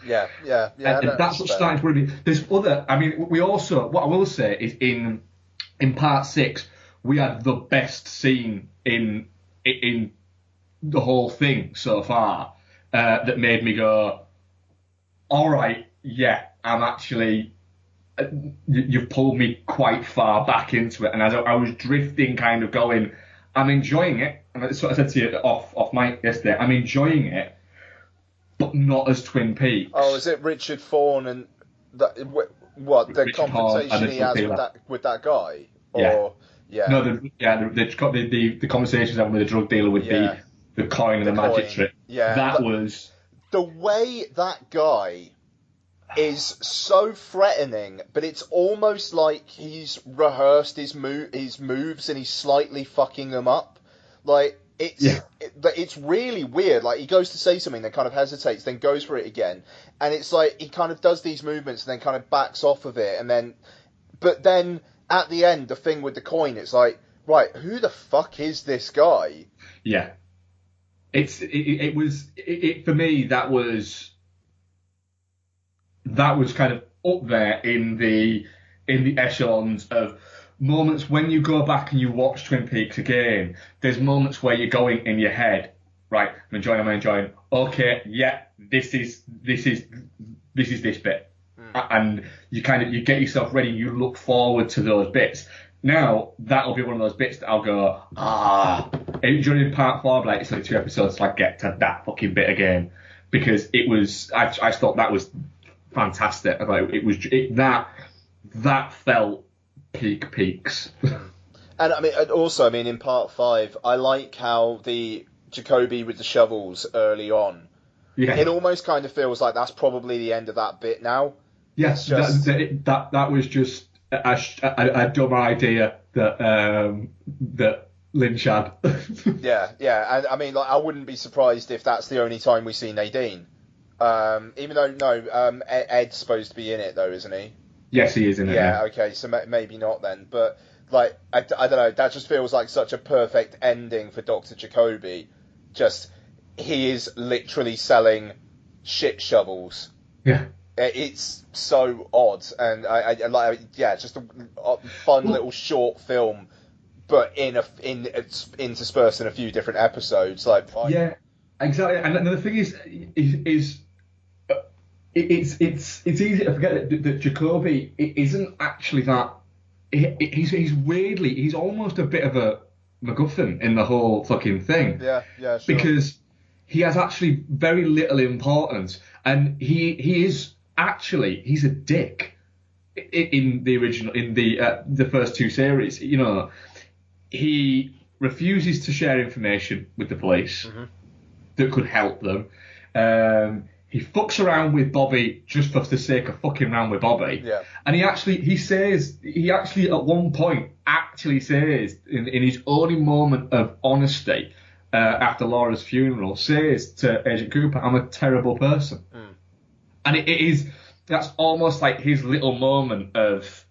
Speaker 2: Yeah.
Speaker 1: And that's what's starting to worry me. There's other. I mean, we also. What I will say is in part 6, we had the best scene in the whole thing so far that made me go, all right, yeah, I'm actually. You've pulled me quite far back into it, and as I was drifting, kind of going, I'm enjoying it. And that's what I said to you off mic yesterday. I'm enjoying it. But not as Twin Peaks.
Speaker 2: Oh, is it Richard Fawn and the conversation he has with that guy? Or,
Speaker 1: No, the conversations having with the drug dealer with the coin and the magic trick.
Speaker 2: Yeah,
Speaker 1: that was
Speaker 2: the way that guy is so threatening, but it's almost like he's rehearsed his moves and he's slightly fucking them up. Like. It's really weird. Like, he goes to say something, then kind of hesitates, then goes for it again. And it's like, he kind of does these movements and then kind of backs off of it. But then, at the end, the thing with the coin, it's like, right, who the fuck is this guy?
Speaker 1: Yeah. It was for me, that was kind of up there in the echelons of moments when you go back and you watch Twin Peaks again. There's moments where you're going in your head, right, I'm enjoying, okay, yeah, this is this bit, and you get yourself ready. You look forward to those bits. Now that'll be one of those bits that I'll go, during part 4, like it's only 2 episodes, so I get to that fucking bit again, because it was I thought that was fantastic. I thought that felt peaks.
Speaker 2: And I mean, in part 5, I like how the Jacoby with the shovels early on.
Speaker 1: Yeah.
Speaker 2: It almost kind of feels like that's probably the end of that bit now.
Speaker 1: Yes, that was just a dumb idea that Lynch had.
Speaker 2: yeah, and I mean, like, I wouldn't be surprised if that's the only time we see Nadine. Even though Ed's supposed to be in it though, isn't he?
Speaker 1: Yes, he is in it.
Speaker 2: Yeah, okay, so maybe not then, but like I don't know, that just feels like such a perfect ending for Dr. Jacoby. Just he is literally selling shit shovels.
Speaker 1: Yeah.
Speaker 2: It's so odd, and I like, just a fun little short film, but interspersed in a few different episodes. Like, fine.
Speaker 1: Yeah, exactly. And the thing is it's easy to forget that Jacoby isn't actually that. He's almost a bit of a MacGuffin in the whole fucking thing.
Speaker 2: Yeah, sure.
Speaker 1: Because he has actually very little importance, and he's a dick in the original, in the first 2 series. You know, he refuses to share information with the police that could help them. He fucks around with Bobby just for the sake of fucking around with Bobby.
Speaker 2: Yeah.
Speaker 1: And he actually at one point says in his only moment of honesty after Laura's funeral, says to Agent Cooper, "I'm a terrible person." And that's almost like his little moment of,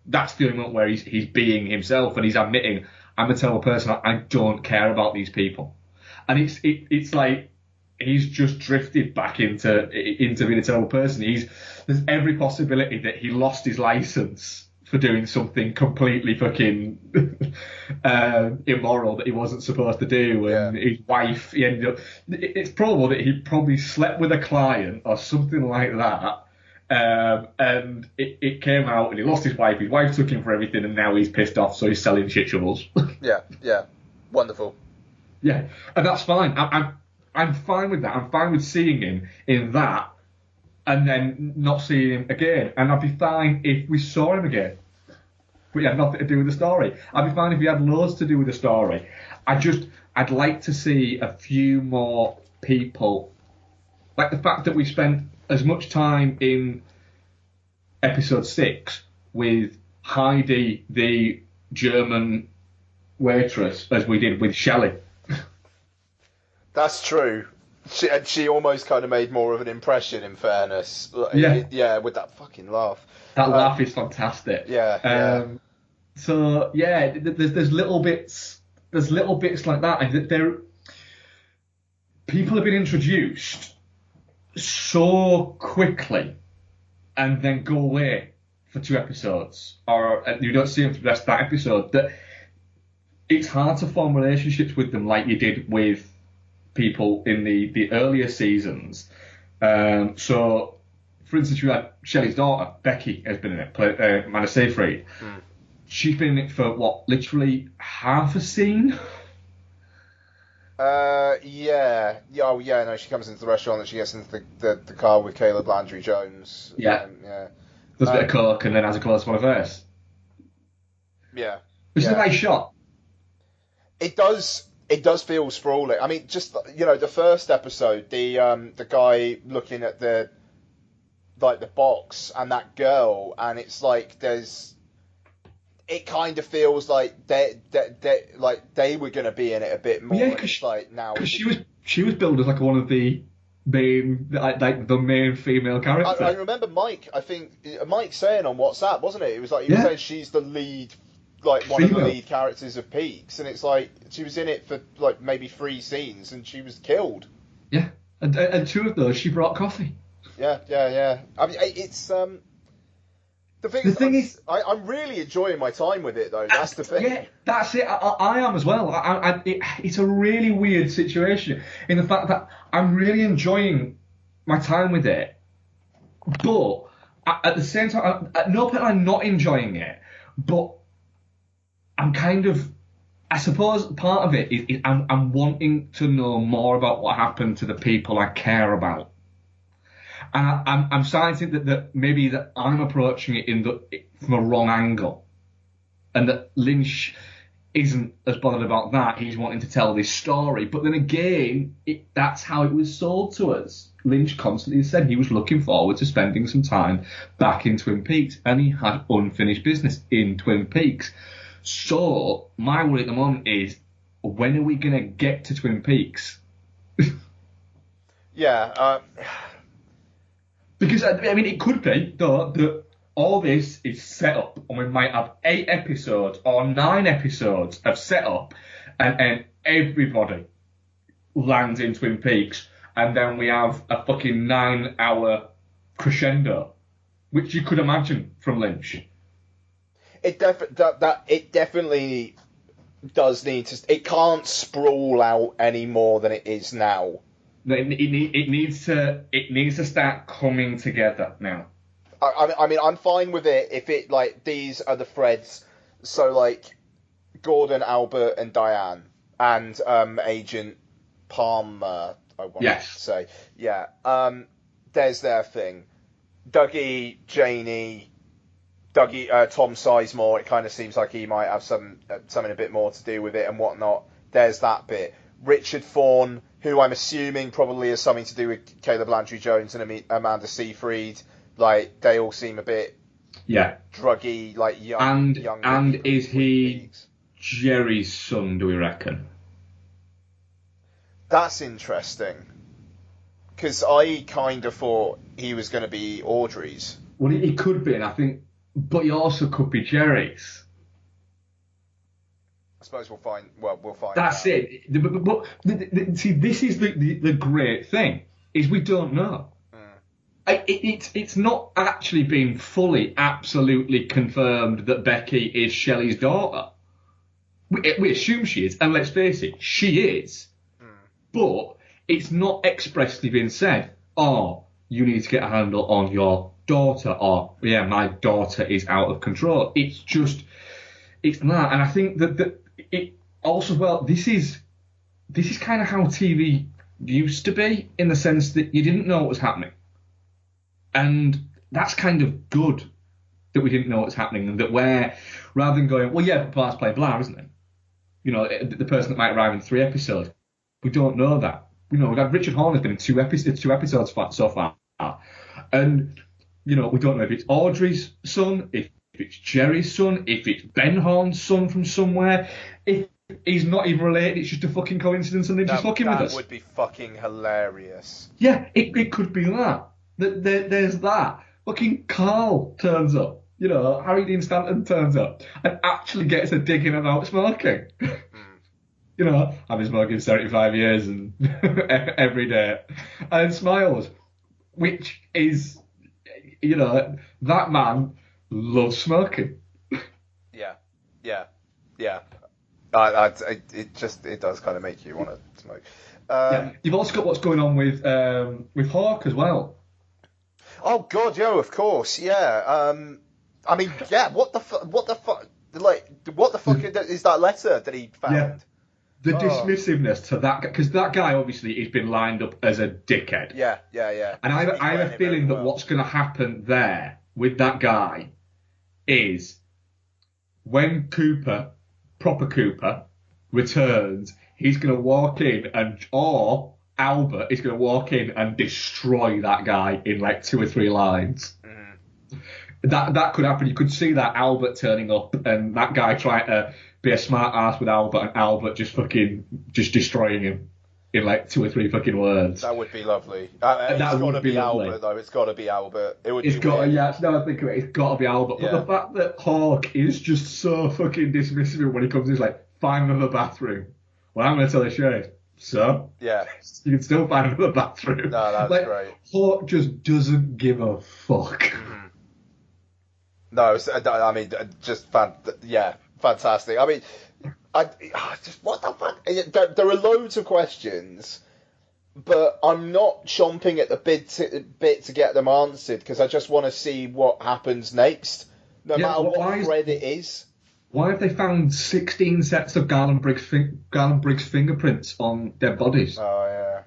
Speaker 1: that's the only moment where he's being himself and he's admitting, "I'm a terrible person. I don't care about these people." And it's like he's just drifted back into being a terrible person. There's every possibility that he lost his license for doing something completely fucking immoral that he wasn't supposed to do, and his wife, he ended up. It's probable that he probably slept with a client or something like that. And it came out, and he lost his wife. His wife took him for everything, and now he's pissed off, so he's selling shit shovels.
Speaker 2: Yeah, wonderful.
Speaker 1: Yeah, and that's fine. I'm fine with that. I'm fine with seeing him in that, and then not seeing him again. And I'd be fine if we saw him again, but he had nothing to do with the story. I'd be fine if he had loads to do with the story. I'd like to see a few more people, like the fact that we spent as much time in episode 6 with Heidi, the German waitress, as we did with Shelley.
Speaker 2: That's true. She almost kind of made more of an impression, in fairness.
Speaker 1: Yeah.
Speaker 2: With that fucking laugh.
Speaker 1: That laugh is fantastic.
Speaker 2: Yeah.
Speaker 1: So yeah, there's little bits like that, and people have been introduced so quickly, and then go away for 2 episodes, or you don't see them for the rest of that episode. That it's hard to form relationships with them like you did with people in the earlier seasons. So, for instance, you had Shelley's daughter, Becky, has been in it, Amanda Seyfried. She's been in it for, literally half a scene?
Speaker 2: Yeah. Oh, yeah, no, she comes into the restaurant and she gets into the car with Caleb Landry Jones.
Speaker 1: Yeah.
Speaker 2: Yeah.
Speaker 1: Does a bit of coke and then has a close one of hers.
Speaker 2: Yeah.
Speaker 1: Which is a nice shot.
Speaker 2: It does feel sprawling. I mean, just, the first episode, the guy looking at the box and that girl, and it's like it kind of feels like they were going to be in it a bit more.
Speaker 1: Yeah, because she was billed as like one of the main, like the main female character.
Speaker 2: I remember Mike saying on WhatsApp, wasn't it? It was like, he was saying she's the lead, like one female. Of the lead characters of Peaks, and it's like she was in it for like maybe 3 scenes and she was killed.
Speaker 1: Yeah, and 2 of those she brought coffee.
Speaker 2: Yeah. I mean, it's The thing is, I'm really enjoying my time with it, though. That's the thing.
Speaker 1: Yeah, that's it. I am as well. It's a really weird situation in the fact that I'm really enjoying my time with it, but at the same time, at no point I'm not enjoying it, but I'm kind of, I suppose part of it is I'm wanting to know more about what happened to the people I care about. And I'm starting to think that maybe that I'm approaching it from a wrong angle, and that Lynch isn't as bothered about that. He's wanting to tell this story, but then again, that's how it was sold to us. Lynch constantly said he was looking forward to spending some time back in Twin Peaks, and he had unfinished business in Twin Peaks. So my worry at the moment is, when are we going to get to Twin Peaks?
Speaker 2: Yeah.
Speaker 1: Because, I mean, it could be, though, that all this is set up, and we might have 8 episodes or 9 episodes of setup, and everybody lands in Twin Peaks, and then we have a fucking 9-hour crescendo, which you could imagine from Lynch.
Speaker 2: It definitely does need to. It can't sprawl out any more than it is now.
Speaker 1: It needs to start coming together now.
Speaker 2: I mean, I'm fine with it if it, like, these are the threads. So, like, Gordon, Albert, and Diane, and Agent Palmer, I want to say. Yeah. There's their thing. Dougie, Janie, Tom Sizemore, it kind of seems like he might have something a bit more to do with it and whatnot. There's that bit. Richard Thorne, who I'm assuming probably has something to do with Caleb Landry Jones and Amanda Seyfried. Like, they all seem a bit druggy, like young.
Speaker 1: And is he Jerry's son, do we reckon?
Speaker 2: That's interesting. Because I kind of thought he was going to be Audrey's.
Speaker 1: Well, he could be, and I think, but he also could be Jerry's.
Speaker 2: I suppose we'll find.
Speaker 1: That's out. It. But see, this is the great thing, is we don't know. It's not actually been fully, absolutely confirmed that Becky is Shelley's daughter. We assume she is, and let's face it, she is. But it's not expressly been said, oh, you need to get a handle on your daughter, or, yeah, my daughter is out of control. It's that. And I think that it also, well, this is kind of how TV used to be, in the sense that you didn't know what was happening. And that's kind of good that we didn't know what was happening, and that we're, rather than going, well, yeah, Blar's played Blar, isn't it? You know, the person that might arrive in 3 episodes. We don't know that. You know, we've had Richard Horner's been in 2 episodes so far. And, you know, we don't know if it's Audrey's son, if it's Jerry's son, if it's Ben Horn's son from somewhere, if he's not even related, it's just a fucking coincidence and they're just fucking with us.
Speaker 2: That would be fucking hilarious.
Speaker 1: Yeah, it could be that. There's that. Fucking Carl turns up. You know, Harry Dean Stanton turns up and actually gets a dig in about smoking. You know, I've been smoking 75 years and every day. And smiles. Which is, you know, that man loves smoking.
Speaker 2: Yeah. It does kind of make you want to smoke.
Speaker 1: You've also got what's going on with Hawk as well.
Speaker 2: Oh God, of course, yeah. I mean, yeah. What the fuck? Like, what the fuck is that letter that he found?
Speaker 1: Yeah. The dismissiveness to that guy, because that guy obviously has been lined up as a dickhead.
Speaker 2: Yeah.
Speaker 1: And I have a feeling that what's going to happen there with that guy is when proper Cooper, returns, he's going to walk in or Albert is going to walk in and destroy that guy in like 2 or 3 lines. That could happen. You could see that Albert turning up and that guy trying to be a smart ass with Albert, and Albert just destroying him in like 2 or 3 fucking words.
Speaker 2: That would be lovely. It's got to be Albert, though. It's got to be Albert. I think
Speaker 1: of it. It's got to be Albert.
Speaker 2: Yeah.
Speaker 1: But the fact that Hawk is just so fucking dismissive when he comes in, he's like, find another bathroom. Well, I'm going to tell the sheriff. So?
Speaker 2: Yeah.
Speaker 1: You can still find another bathroom.
Speaker 2: No, that's great.
Speaker 1: Hawk just doesn't give a fuck.
Speaker 2: No, I mean, fantastic. I mean, I just what the fuck? There are loads of questions, but I'm not chomping at the bit to get them answered because I just want to see what happens next, no matter what thread it is.
Speaker 1: Why have they found 16 sets of Garland Briggs fingerprints on dead bodies?
Speaker 2: Oh yeah.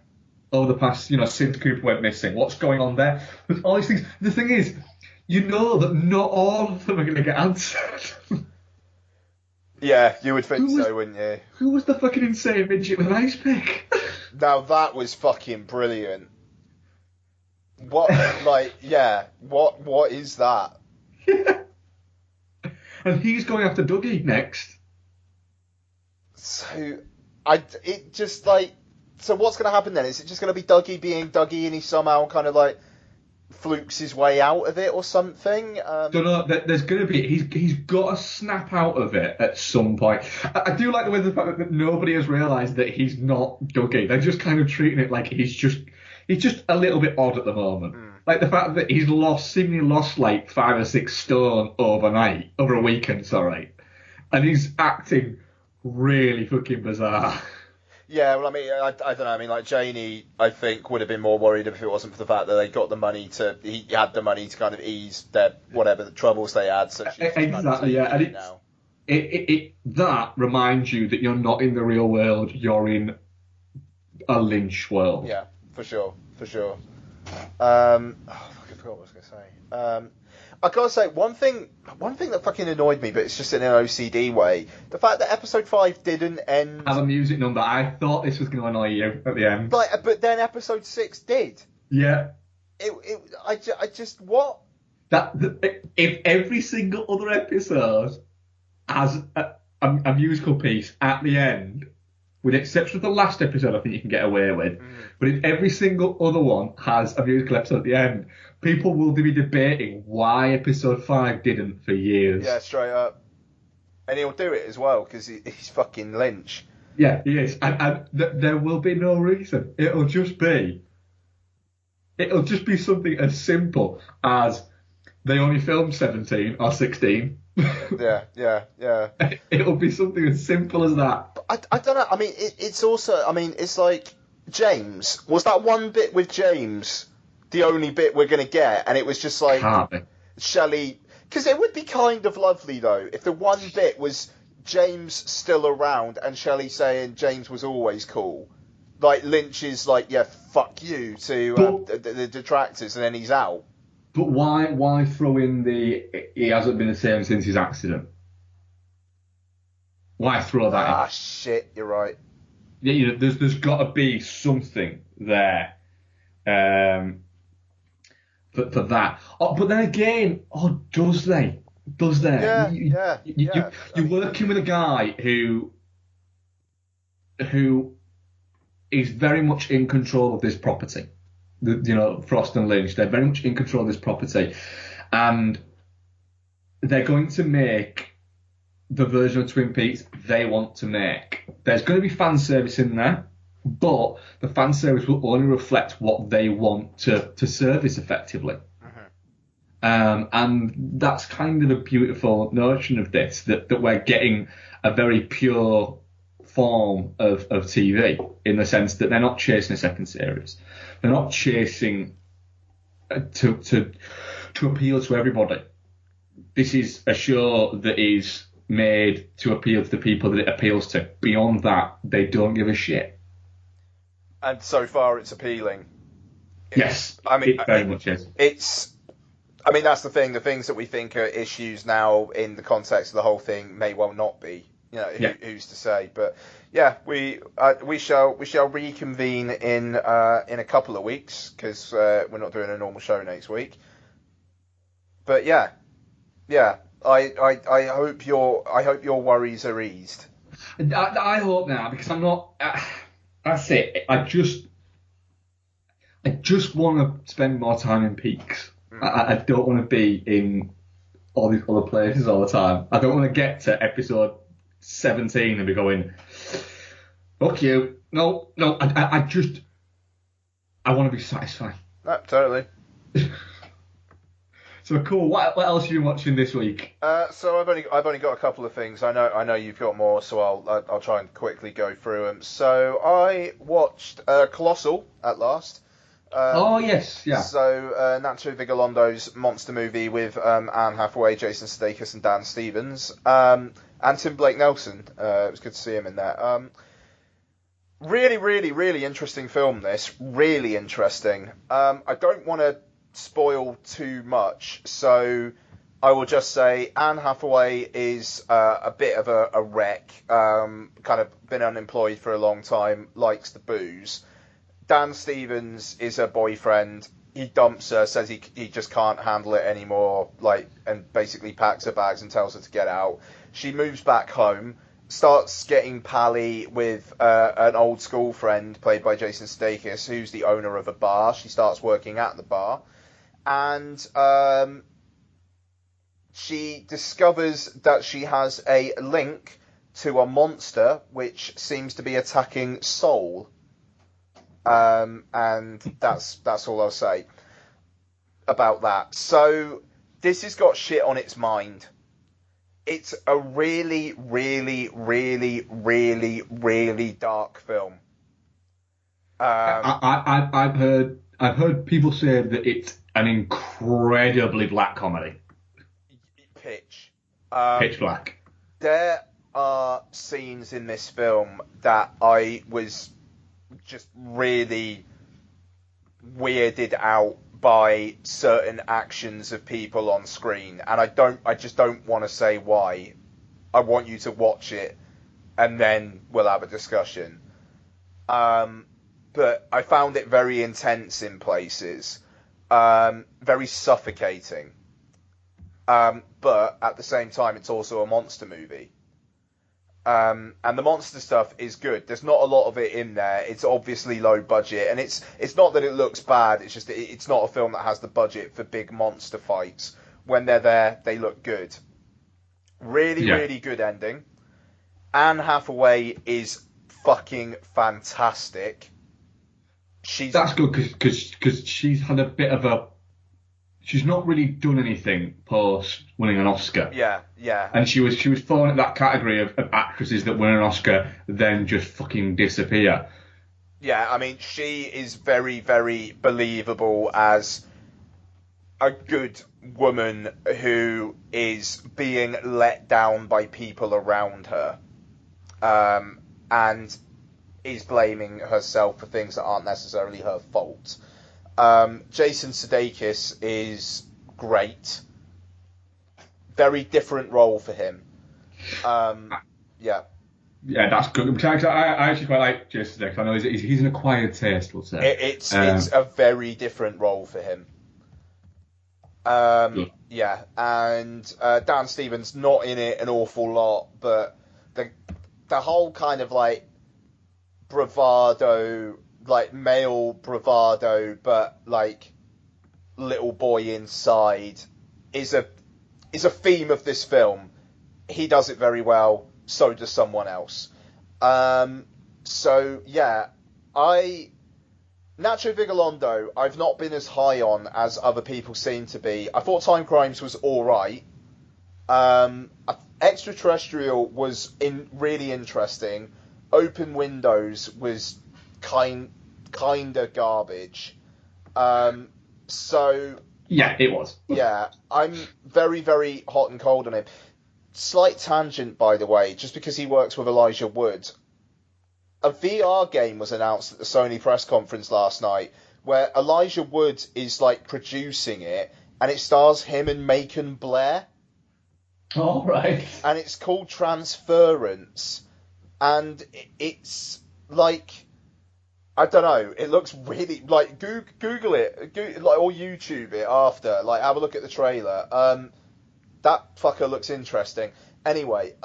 Speaker 1: Over the past, since Cooper went missing, what's going on there? There's all these things. The thing is, you know that not all of them are going to get answered.
Speaker 2: Yeah, you would think so, wouldn't you?
Speaker 1: Who was the fucking insane midget with an ice pick?
Speaker 2: Now that was fucking brilliant. What, what is that?
Speaker 1: Yeah. And he's going after Dougie next.
Speaker 2: So, so what's going to happen then? Is it just going to be Dougie being Dougie and he somehow kind of like flukes his way out of it or something?
Speaker 1: Don't know. There's going to be. He's got to snap out of it at some point. I do like the way the fact that nobody has realised that he's not Dougie. They're just kind of treating it like he's just a little bit odd at the moment. Like the fact that he's seemingly lost like 5 or 6 stone over a weekend, sorry, and he's acting really fucking bizarre.
Speaker 2: Yeah, well, I mean, I don't know. I mean, like Janie, I think would have been more worried if it wasn't for the fact that they got the money he had the money to kind of ease their whatever the troubles they had. So she's
Speaker 1: exactly, yeah, and
Speaker 2: now.
Speaker 1: That reminds you that you're not in the real world. You're in a Lynch world.
Speaker 2: Yeah, for sure. I forgot what I was going to say. I gotta say, one thing that fucking annoyed me, but it's just in an OCD way, the fact that episode 5 didn't end.
Speaker 1: Have a music number. I thought this was going to annoy you at the end.
Speaker 2: But then episode 6 did.
Speaker 1: Yeah.
Speaker 2: I just what?
Speaker 1: If every single other episode has a musical piece at the end, with the exception of the last episode, I think you can get away with. But if every single other one has a musical episode at the end, people will be debating why episode 5 didn't for years.
Speaker 2: Yeah, straight up. And he'll do it as well, because he's fucking Lynch.
Speaker 1: Yeah, he is. And there will be no reason. It'll just be something as simple as they only filmed 17 or 16.
Speaker 2: Yeah.
Speaker 1: It'll be something as simple as that.
Speaker 2: I don't know. I mean, it's also... I mean, it's like... James. Was that one bit with James the only bit we're going to get? And it was just like...
Speaker 1: Can't be.
Speaker 2: Shelley... Because it would be kind of lovely, though, if the one bit was James still around and Shelley saying James was always cool. Like, Lynch is like, yeah, fuck you to the detractors, and then he's out.
Speaker 1: But why throw in he hasn't been the same since his accident? Why throw that in?
Speaker 2: Ah, shit, you're right.
Speaker 1: Yeah, there's got to be something there for that. Oh, but then again, does there?
Speaker 2: Yeah,
Speaker 1: You're working with a guy who is very much in control of this property. Frost and Lynch, they're very much in control of this property, and they're going to make the version of Twin Peaks they want to make. There's going to be fan service in there, but the fan service will only reflect what they want to service effectively. And that's kind of the beautiful notion of this, that we're getting a very pure form of TV, in the sense that they're not chasing a second series. They're not chasing to appeal to everybody. This is a show that is made to appeal to the people that it appeals to. Beyond that, they don't give a shit.
Speaker 2: And so far, it's appealing.
Speaker 1: Yes, it very much is.
Speaker 2: I mean, that's the thing. The things that we think are issues now, in the context of the whole thing, may well not be. Who's to say? But yeah, we shall reconvene in a couple of weeks, because we're not doing a normal show next week. But yeah. I hope your worries are eased.
Speaker 1: I hope now, because I'm not. That's it. I just want to spend more time in Peaks. I don't want to be in all these other places all the time. I don't want to get to episode 17 and be going, fuck you. No. I want to be satisfied.
Speaker 2: Totally.
Speaker 1: So cool. What else have you been watching this week?
Speaker 2: So I've only got a couple of things. I know you've got more, so I'll try and quickly go through them. So I watched Colossal at last.
Speaker 1: Oh yes, yeah.
Speaker 2: So Nacho Vigalondo monster movie with Anne Hathaway, Jason Sudeikis, and Dan Stevens, and Tim Blake Nelson. It was good to see him in there. Really, really, really interesting film. This really interesting. I don't want to spoil too much, so I will just say Anne Hathaway is a bit of a wreck. Kind of been unemployed for a long time, likes the booze. Dan Stevens is her boyfriend. He dumps her, says he just can't handle it anymore, and basically packs her bags and tells her to get out. She moves back home, starts getting pally with an old school friend played by Jason Sudeikis, who's the owner of a bar. She starts working at the bar, and she discovers that she has a link to a monster which seems to be attacking Seoul. And that's all I'll say about that. So this has got shit on its mind. It's a really, really, really, really, really dark film.
Speaker 1: I've heard people say that it's an incredibly black comedy.
Speaker 2: Pitch
Speaker 1: Black.
Speaker 2: There are scenes in this film that I was just really weirded out by certain actions of people on screen, and I just don't want to say why. I want you to watch it and then we'll have a discussion. But I found it very intense in places, very suffocating. But at the same time, it's also a monster movie. And the monster stuff is good. There's not a lot of it in there. It's obviously low budget, and it's not that it looks bad. It's just it's not a film that has the budget for big monster fights. When they're there, they look good. Really, really good ending. Anne Hathaway is fucking fantastic.
Speaker 1: That's good because she's had a bit of a. She's not really done anything post winning an Oscar.
Speaker 2: Yeah.
Speaker 1: And she was falling at that category of actresses that win an Oscar then just fucking disappear.
Speaker 2: Yeah, I mean, she is very, very believable as a good woman who is being let down by people around her, and is blaming herself for things that aren't necessarily her fault. Jason Sudeikis is great. Very different role for him. Yeah.
Speaker 1: Yeah, that's good. I actually quite like Jason Sudeikis. I know he's an acquired taste, we'll say.
Speaker 2: It's a very different role for him. Yeah, and Dan Stevens not in it an awful lot, but the whole kind of bravado, male bravado, but little boy inside is a theme of this film. He does it very well. So does someone else. So yeah, Nacho Vigalondo, I've not been as high on as other people seem to be. I thought Time Crimes was alright. Extraterrestrial was really interesting. Open Windows was kinda garbage. So
Speaker 1: yeah, it was.
Speaker 2: Yeah, I'm very, very hot and cold on him. Slight tangent, by the way, just because he works with Elijah Wood. A VR game was announced at the Sony press conference last night, where Elijah Wood is producing it, and it stars him and Macon Blair.
Speaker 1: All right.
Speaker 2: And it's called Transference, and it's I don't know. It looks really Google it, or YouTube it after. Have a look at the trailer. That fucker looks interesting. Anyway,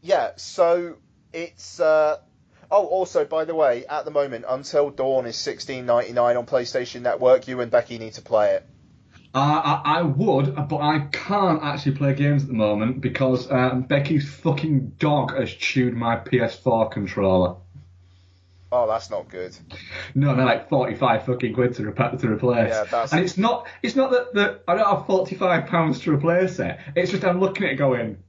Speaker 2: yeah. So it's. Also, by the way, at the moment, Until Dawn is $16.99 on PlayStation Network. You and Becky need to play it.
Speaker 1: I would, but I can't actually play games at the moment because Becky's fucking dog has chewed my PS4 controller.
Speaker 2: Oh, that's not good.
Speaker 1: No, they're like 45 fucking quid to replace.
Speaker 2: Yeah, that's...
Speaker 1: And it's not that I don't have £45 to replace it. It's just I'm looking at it going,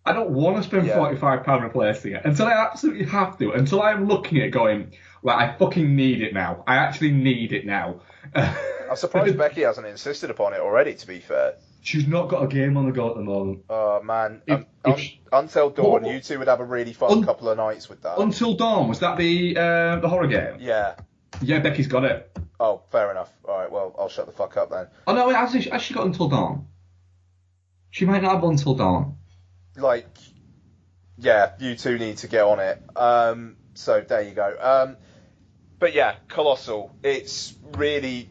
Speaker 1: I don't want to spend £45 replacing it until I absolutely have to. Until I'm looking at it going, well, I fucking need it now. I actually need it now.
Speaker 2: I'm surprised Becky hasn't insisted upon it already, to be fair.
Speaker 1: She's not got a game on the go at the moment.
Speaker 2: Oh, man. Until Dawn, you two would have a really fun couple of nights with that.
Speaker 1: Until Dawn, was that the horror game?
Speaker 2: Yeah.
Speaker 1: Yeah, Becky's got it.
Speaker 2: Oh, fair enough. All right, well, I'll shut the fuck up then.
Speaker 1: Oh, no, has she got Until Dawn? She might not have Until Dawn.
Speaker 2: Like, yeah, you two need to get on it. So, there you go. But yeah, Colossal. It's really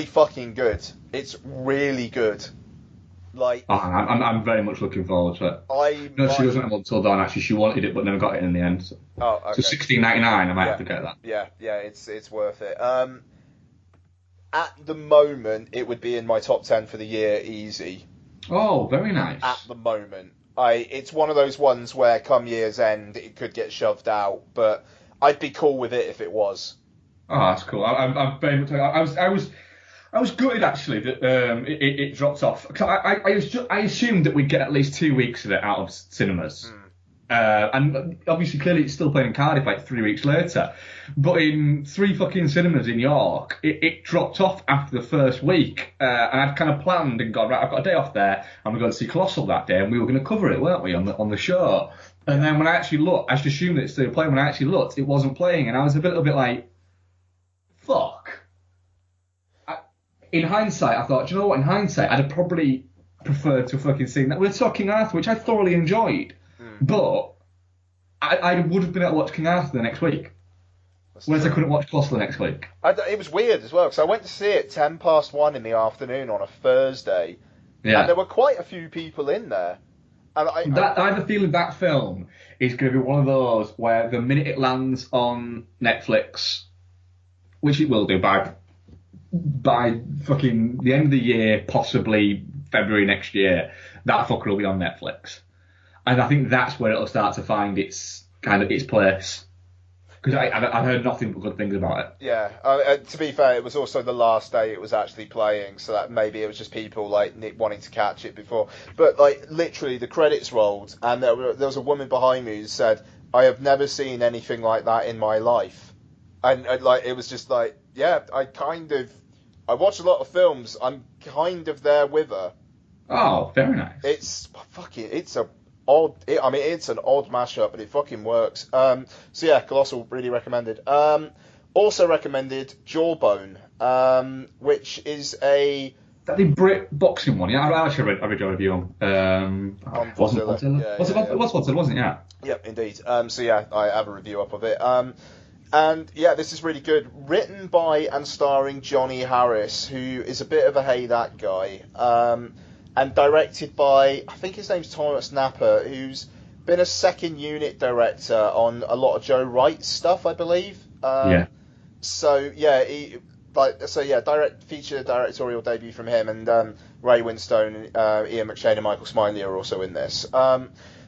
Speaker 2: fucking good. It's really good. Like,
Speaker 1: I'm very much looking forward to it. She doesn't have Until Dawn. Actually, she wanted it, but never got it in the end. So,
Speaker 2: oh, okay.
Speaker 1: So $16.99. I might have to get that.
Speaker 2: Yeah, it's worth it. At the moment, it would be in my top 10 for the year, easy.
Speaker 1: Oh, very nice.
Speaker 2: At the moment, it's one of those ones where come year's end, it could get shoved out, but I'd be cool with it if it was.
Speaker 1: Oh, that's cool. I'm very much. I was gutted actually that it dropped off. I assumed that we'd get at least 2 weeks of it out of cinemas. And obviously, clearly, it's still playing in Cardiff like 3 weeks later. But in 3 fucking cinemas in York, it dropped off after the first week. And I'd kind of planned and gone, right, I've got a day off there, and we're going to see Colossal that day, and we were going to cover it, weren't we, on the show? And then when I actually looked, I just assumed that it's still playing. When I actually looked, it wasn't playing, and I was a little bit like, fuck. In hindsight, I thought, do you know what? In hindsight, I'd have probably preferred to fucking seen that. We're talking Arthur, which I thoroughly enjoyed. But I would have been able to watch King Arthur the next week. Whereas I couldn't watch Colossal the next week.
Speaker 2: It was weird as well, because I went to see it 1:10 in the afternoon on a Thursday. Yeah. And there were quite a few people in there. And
Speaker 1: I have a feeling that film is going to be one of those where the minute it lands on Netflix, which it will do by fucking the end of the year, possibly February next year, that fucker will be on Netflix. And I think that's where it'll start to find its place. Because I've heard nothing but good things about it.
Speaker 2: Yeah, to be fair, it was also the last day it was actually playing, so that maybe it was just people like wanting to catch it before. But like literally, the credits rolled, and there was a woman behind me who said, "I have never seen anything like that in my life," and like it was just like, yeah, I watch a lot of films. I'm kind of there with her.
Speaker 1: Oh, very nice.
Speaker 2: It's an odd mashup, but it fucking works. So yeah, Colossal, really recommended. Also recommended Jawbone, which is
Speaker 1: that the Brit boxing one. Yeah, I actually read your review on. Wasn't it Godzilla? It was Godzilla, wasn't it? Yeah.
Speaker 2: Yep, indeed. So yeah, I have a review up of it. And yeah, this is really good. Written by and starring Johnny Harris, who is a bit of a hey that guy. And directed by, I think his name's Thomas Napper, who's been a second unit director on a lot of Joe Wright's stuff, I believe.
Speaker 1: Yeah.
Speaker 2: So yeah, feature directorial debut from him, and Ray Winstone, Ian McShane, and Michael Smiley are also in this.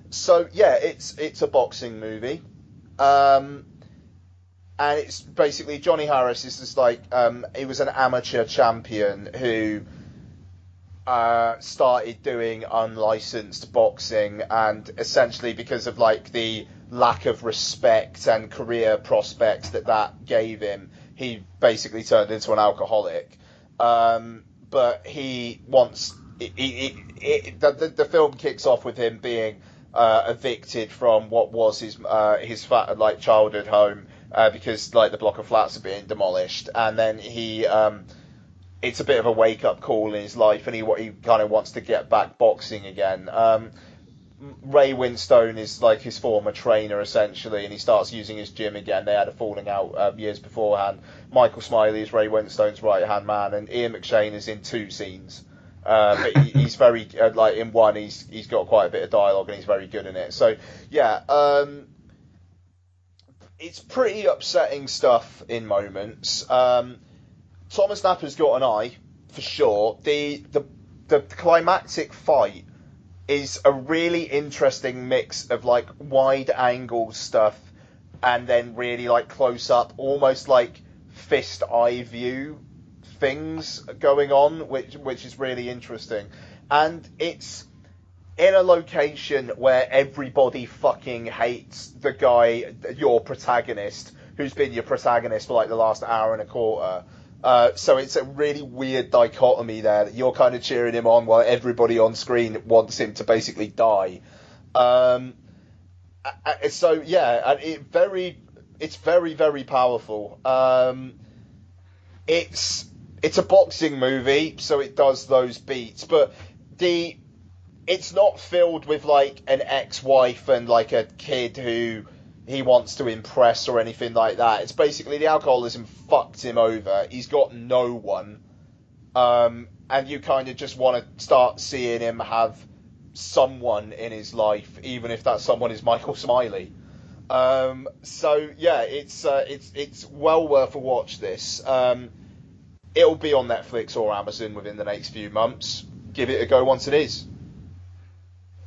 Speaker 2: So yeah, it's a boxing movie, and it's basically Johnny Harris is just like he was an amateur champion who started doing unlicensed boxing, and essentially because of like the lack of respect and career prospects that gave him, he basically turned into an alcoholic. But he wants the film kicks off with him being evicted from what was his childhood home because like the block of flats are being demolished, and then he it's a bit of a wake-up call in his life, and he kind of wants to get back boxing again. Ray Winstone is like his former trainer, essentially, and he starts using his gym again. They had a falling out years beforehand. Michael Smiley is Ray Winstone's right-hand man, and Ian McShane is in 2 scenes. But he's very, in one, he's got quite a bit of dialogue, and he's very good in it. So, yeah, it's pretty upsetting stuff in moments. Thomas Napper's got an eye, for sure. The climactic fight is a really interesting mix of like wide angle stuff and then really like close up, almost like fist eye view things going on, which is really interesting. And it's in a location where everybody fucking hates the guy, your protagonist, who's been your protagonist for like the last hour and a quarter. So it's a really weird dichotomy there that you're kind of cheering him on while everybody on screen wants him to basically die. So yeah, and it's very, very powerful. It's a boxing movie, so it does those beats, but it's not filled with like an ex-wife and like a kid who he wants to impress or anything like that. It's basically the alcoholism fucked him over. He's got no one. And you kind of just want to start seeing him have someone in his life, even if that someone is Michael Smiley. So yeah, it's well worth a watch, this. It'll be on Netflix or Amazon within the next few months. Give it a go once it is.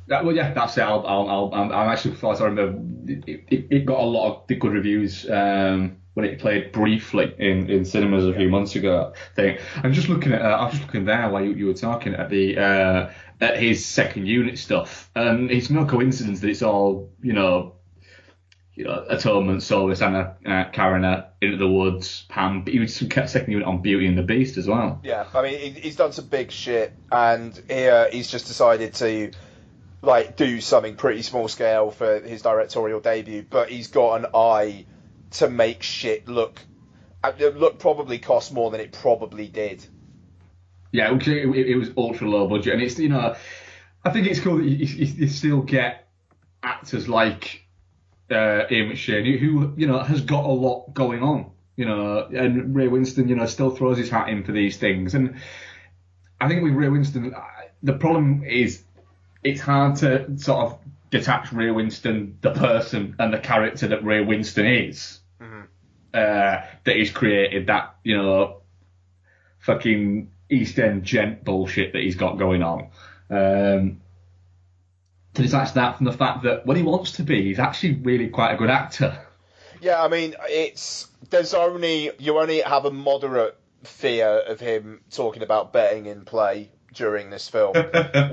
Speaker 1: Well, yeah, that's it. I'm actually surprised. I remember it got a lot of good reviews when it played briefly in cinemas a few months ago. I'm just looking at. I was just looking there while you were talking at the at his second unit stuff, and it's no coincidence that it's all Atonement, Solace, Anna Karenina, Into the Woods, Pam. But he was second unit on Beauty and the Beast as well.
Speaker 2: Yeah, I mean he's done some big shit, and here he's just decided to like do something pretty small scale for his directorial debut, but he's got an eye to make shit look probably cost more than it probably did.
Speaker 1: Yeah, it was ultra low budget, and it's I think it's cool that you still get actors like Ian McShane, who has got a lot going on, and Ray Winston still throws his hat in for these things, and I think with Ray Winston the problem is it's hard to sort of detach Ray Winston, the person, and the character that Ray Winston is. Mm-hmm. That he's created, that, fucking East End gent bullshit that he's got going on. To detach that from the fact that when he wants to be, he's actually really quite a good actor.
Speaker 2: Yeah, I mean, you only have a moderate fear of him talking about betting in play during this film,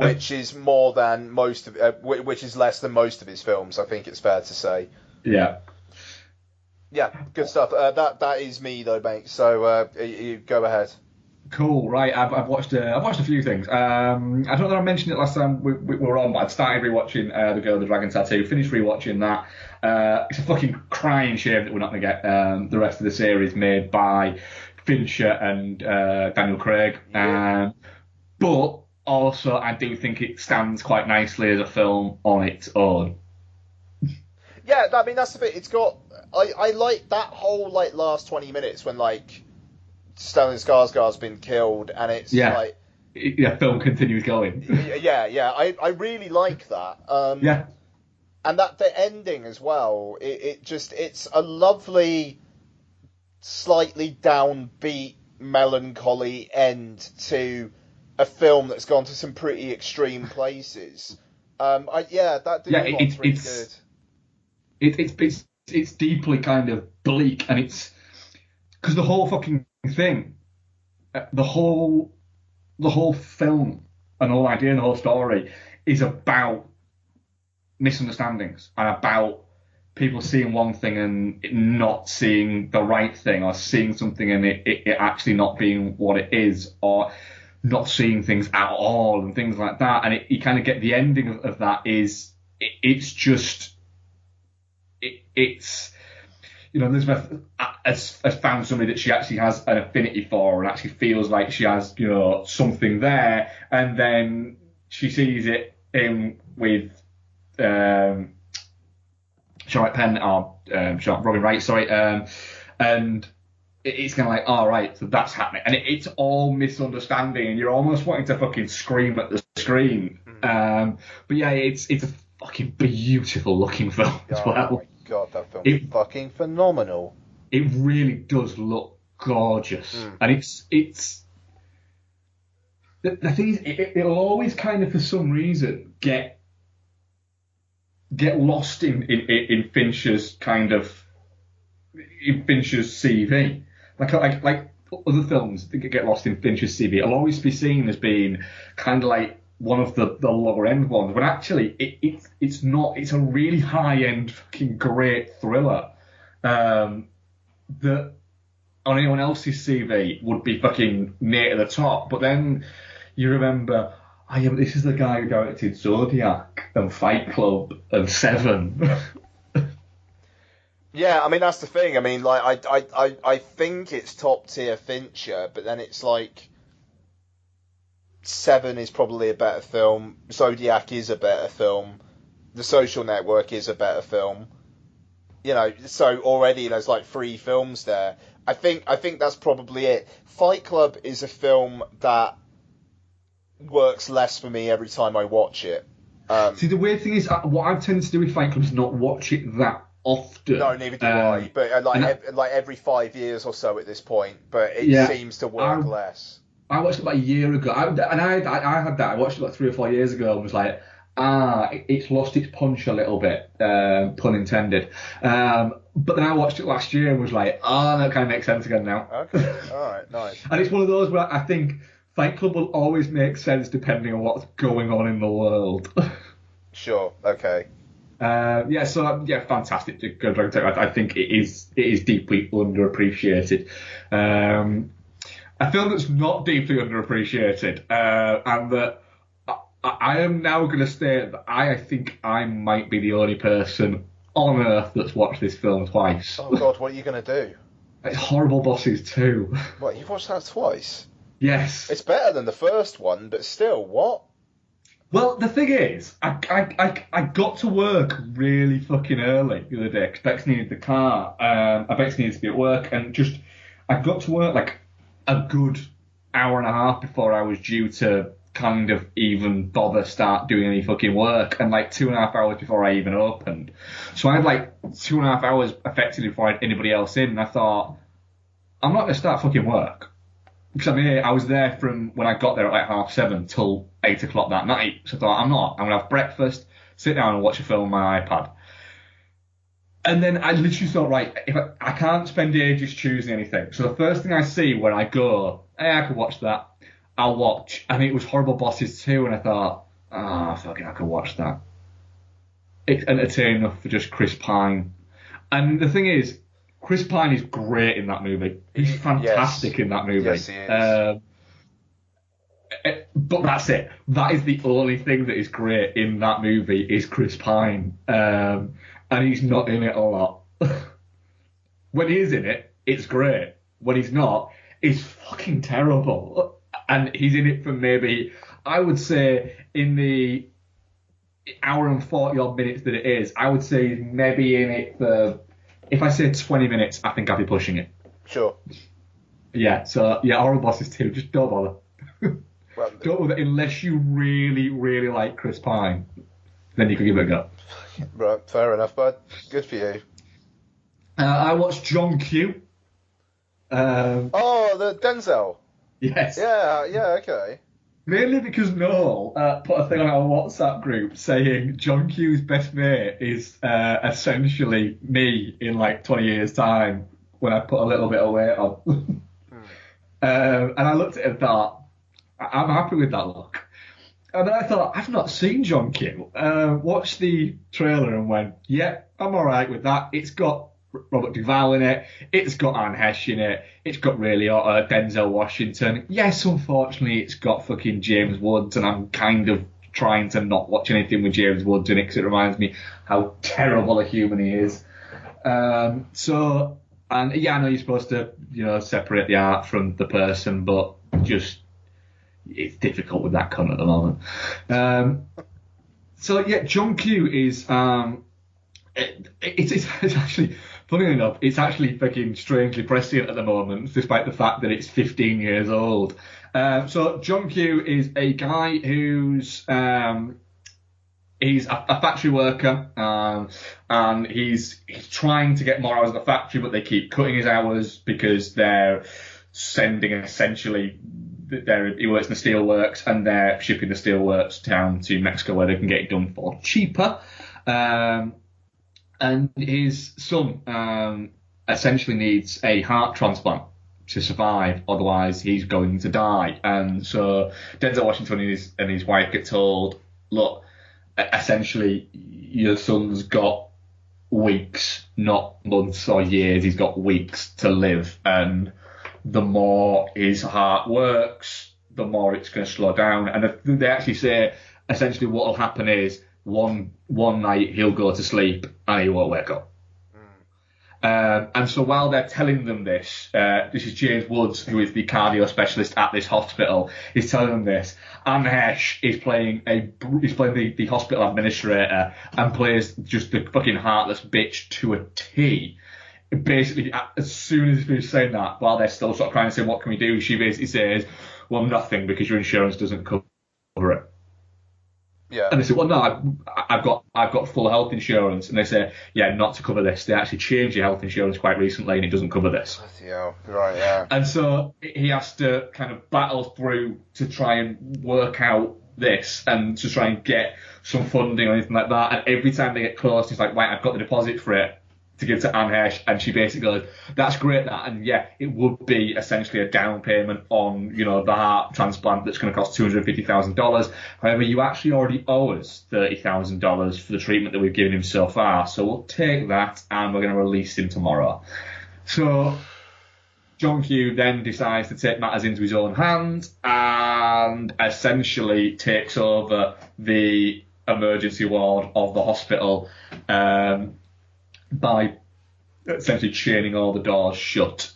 Speaker 2: which is which is less than most of his films, I think it's fair to say.
Speaker 1: Yeah.
Speaker 2: Yeah, good stuff. That is me though, mate. So you go ahead.
Speaker 1: Cool, right. I've watched a few things. I don't know that I mentioned it last time we were on, but I'd started rewatching The Girl with the Dragon Tattoo. Finished rewatching that. It's a fucking crying shame that we're not going to get the rest of the series made by Fincher and Daniel Craig.
Speaker 2: Yeah.
Speaker 1: But also, I do think it stands quite nicely as a film on its own.
Speaker 2: Yeah, I mean that's the bit. It's got. I like that whole last 20 minutes when Stellan Skarsgård's been killed and it's
Speaker 1: film continues going.
Speaker 2: Yeah. I really like that.
Speaker 1: Yeah.
Speaker 2: And that the ending as well. It's a lovely, slightly downbeat, melancholy end to a film that's gone to some pretty extreme places. That one's really good.
Speaker 1: It's deeply kind of bleak, and it's because the whole fucking thing, the whole film and the whole idea and the whole story is about misunderstandings and about people seeing one thing and not seeing the right thing, or seeing something and it actually not being what it is, or not seeing things at all and things like that. And you kind of get the ending of that is it's just it's Elizabeth has found somebody that she actually has an affinity for and actually feels like she has something there, and then she sees it in with Charlotte Penn or Robin Wright, sorry, and it's kind of like, all right, so that's happening, and it's all misunderstanding, and you're almost wanting to fucking scream at the screen. But yeah, it's a fucking beautiful looking film as well.
Speaker 2: Oh my god, that film is fucking phenomenal.
Speaker 1: It really does look gorgeous, and it's the thing is, it'll always kind of for some reason get lost in Fincher's kind of in Fincher's CV. Like other films that get lost in Fincher's CV, it'll always be seen as being kind of like one of the lower end ones, but actually it's not. It's a really high end, fucking great thriller that on anyone else's CV would be fucking near to the top. But then you remember, oh yeah, but this is the guy who directed Zodiac and Fight Club and Seven.
Speaker 2: Yeah, I mean that's the thing. I mean, like I think it's top tier Fincher, but then it's like Seven is probably a better film. Zodiac is a better film. The Social Network is a better film. You know, so already there's like 3 films there. I think that's probably it. Fight Club is a film that works less for me every time I watch it.
Speaker 1: See, the weird thing is, what I tend to do with Fight Club is not watch it that often.
Speaker 2: No, neither do I. But like every 5 years or so at this point. But it seems to work less.
Speaker 1: I watched it about a year ago, I had that. I watched it about 3 or 4 years ago and was like, it's lost its punch a little bit, pun intended. But then I watched it last year and was like, that kind of makes sense again now.
Speaker 2: Okay, all right, nice.
Speaker 1: And it's one of those where I think Fight Club will always make sense depending on what's going on in the world.
Speaker 2: Sure, okay.
Speaker 1: Fantastic. I think it is deeply underappreciated. A film that's not deeply underappreciated, and that I am now going to state that I think I might be the only person on earth that's watched this film twice.
Speaker 2: Oh God, what are you going to do?
Speaker 1: It's Horrible Bosses 2.
Speaker 2: What, you've watched that twice?
Speaker 1: Yes.
Speaker 2: It's better than the first one, but still, what?
Speaker 1: Well, the thing is, I got to work really fucking early the other day because Bex needed the car. Bex needed to be at work, and I got to work like a good hour and a half before I was due to kind of even bother start doing any fucking work, and like 2.5 hours before I even opened. So I had like 2.5 hours effectively before I had anybody else in, and I thought, I'm not going to start fucking work. Because I was there from when I got there at like 7:30 till 8 o'clock that night. So I thought, I'm going to have breakfast, sit down and watch a film on my iPad. And then I literally thought, right, if I can't spend ages choosing anything. So the first thing I see when I go, hey, I could watch that, I'll watch. And it was Horrible Bosses 2, and I thought, fucking I could watch that. It's entertaining enough for just Chris Pine. And the thing is, Chris Pine is great in that movie. He's fantastic in that movie.
Speaker 2: Yes, he is.
Speaker 1: But that's it. That is the only thing that is great in that movie is Chris Pine. And he's not in it a lot. When he is in it, it's great. When he's not, it's fucking terrible. And he's in it for maybe, I would say, in the hour and 40 odd minutes that it is, I would say he's maybe in it for, if I say 20 minutes, I think I'd be pushing it.
Speaker 2: Sure.
Speaker 1: Yeah, so, Horrible Bosses 2, just don't bother.
Speaker 2: Well,
Speaker 1: don't bother unless you really, really like Chris Pine. Then you can give it a go.
Speaker 2: Right, fair enough, bud. Good for you.
Speaker 1: I watched John Q.
Speaker 2: The Denzel.
Speaker 1: Yes.
Speaker 2: Yeah, okay.
Speaker 1: Mainly because Noel put a thing on our WhatsApp group saying John Q's best mate is essentially me in like 20 years' time when I put a little bit of weight on. And I looked at it and thought, I'm happy with that look. And then I thought, I've not seen John Q. Watched the trailer and went, yeah, I'm alright with that. It's got Robert Duvall in it. It's got Anne Hesh in it. It's got Denzel Washington. Yes, unfortunately, it's got fucking James Woods, and I'm kind of trying to not watch anything with James Woods in it because it reminds me how terrible a human he is. I know you're supposed to, separate the art from the person, but just it's difficult with that cunt at the moment. John Q is it's actually, funny enough, it's actually fucking strangely prescient at the moment, despite the fact that it's 15 years old. So John Q is a guy who's he's a factory worker, and he's trying to get more hours at the factory, but they keep cutting his hours because they're sending essentially. He works in the steelworks, and they're shipping the steelworks down to Mexico where they can get it done for cheaper. And his son essentially needs a heart transplant to survive, otherwise he's going to die. And so Denzel Washington and his wife get told, look, essentially your son's got weeks, not months or years, he's got weeks to live, and the more his heart works, the more it's going to slow down. And they actually say essentially what will happen is one night he'll go to sleep and he won't wake up. And so while they're telling them this is James Woods, who is the cardio specialist at this hospital, he's telling them this. Anne Hesh is playing the hospital administrator and plays just the fucking heartless bitch to a T. Basically, as soon as he's saying that, while they're still sort of crying and saying, what can we do? She basically says, well, nothing, because your insurance doesn't cover it.
Speaker 2: Yeah.
Speaker 1: And they say, well, no, I've got full health insurance. And they say, yeah, not to cover this. They actually changed your health insurance quite recently and it doesn't cover this.
Speaker 2: Yeah, right, yeah.
Speaker 1: And so he has to kind of battle through to try and work out this and to try and get some funding or anything like that. And every time they get close, he's like, right, I've got the deposit for it to give to Anne Hesh, and she basically goes, that's great, that, and yeah, it would be essentially a down payment on, the heart transplant that's going to cost $250,000. However, you actually already owe us $30,000 for the treatment that we've given him so far, so we'll take that and we're going to release him tomorrow. So John Q then decides to take matters into his own hands and essentially takes over the emergency ward of the hospital, by essentially chaining all the doors shut,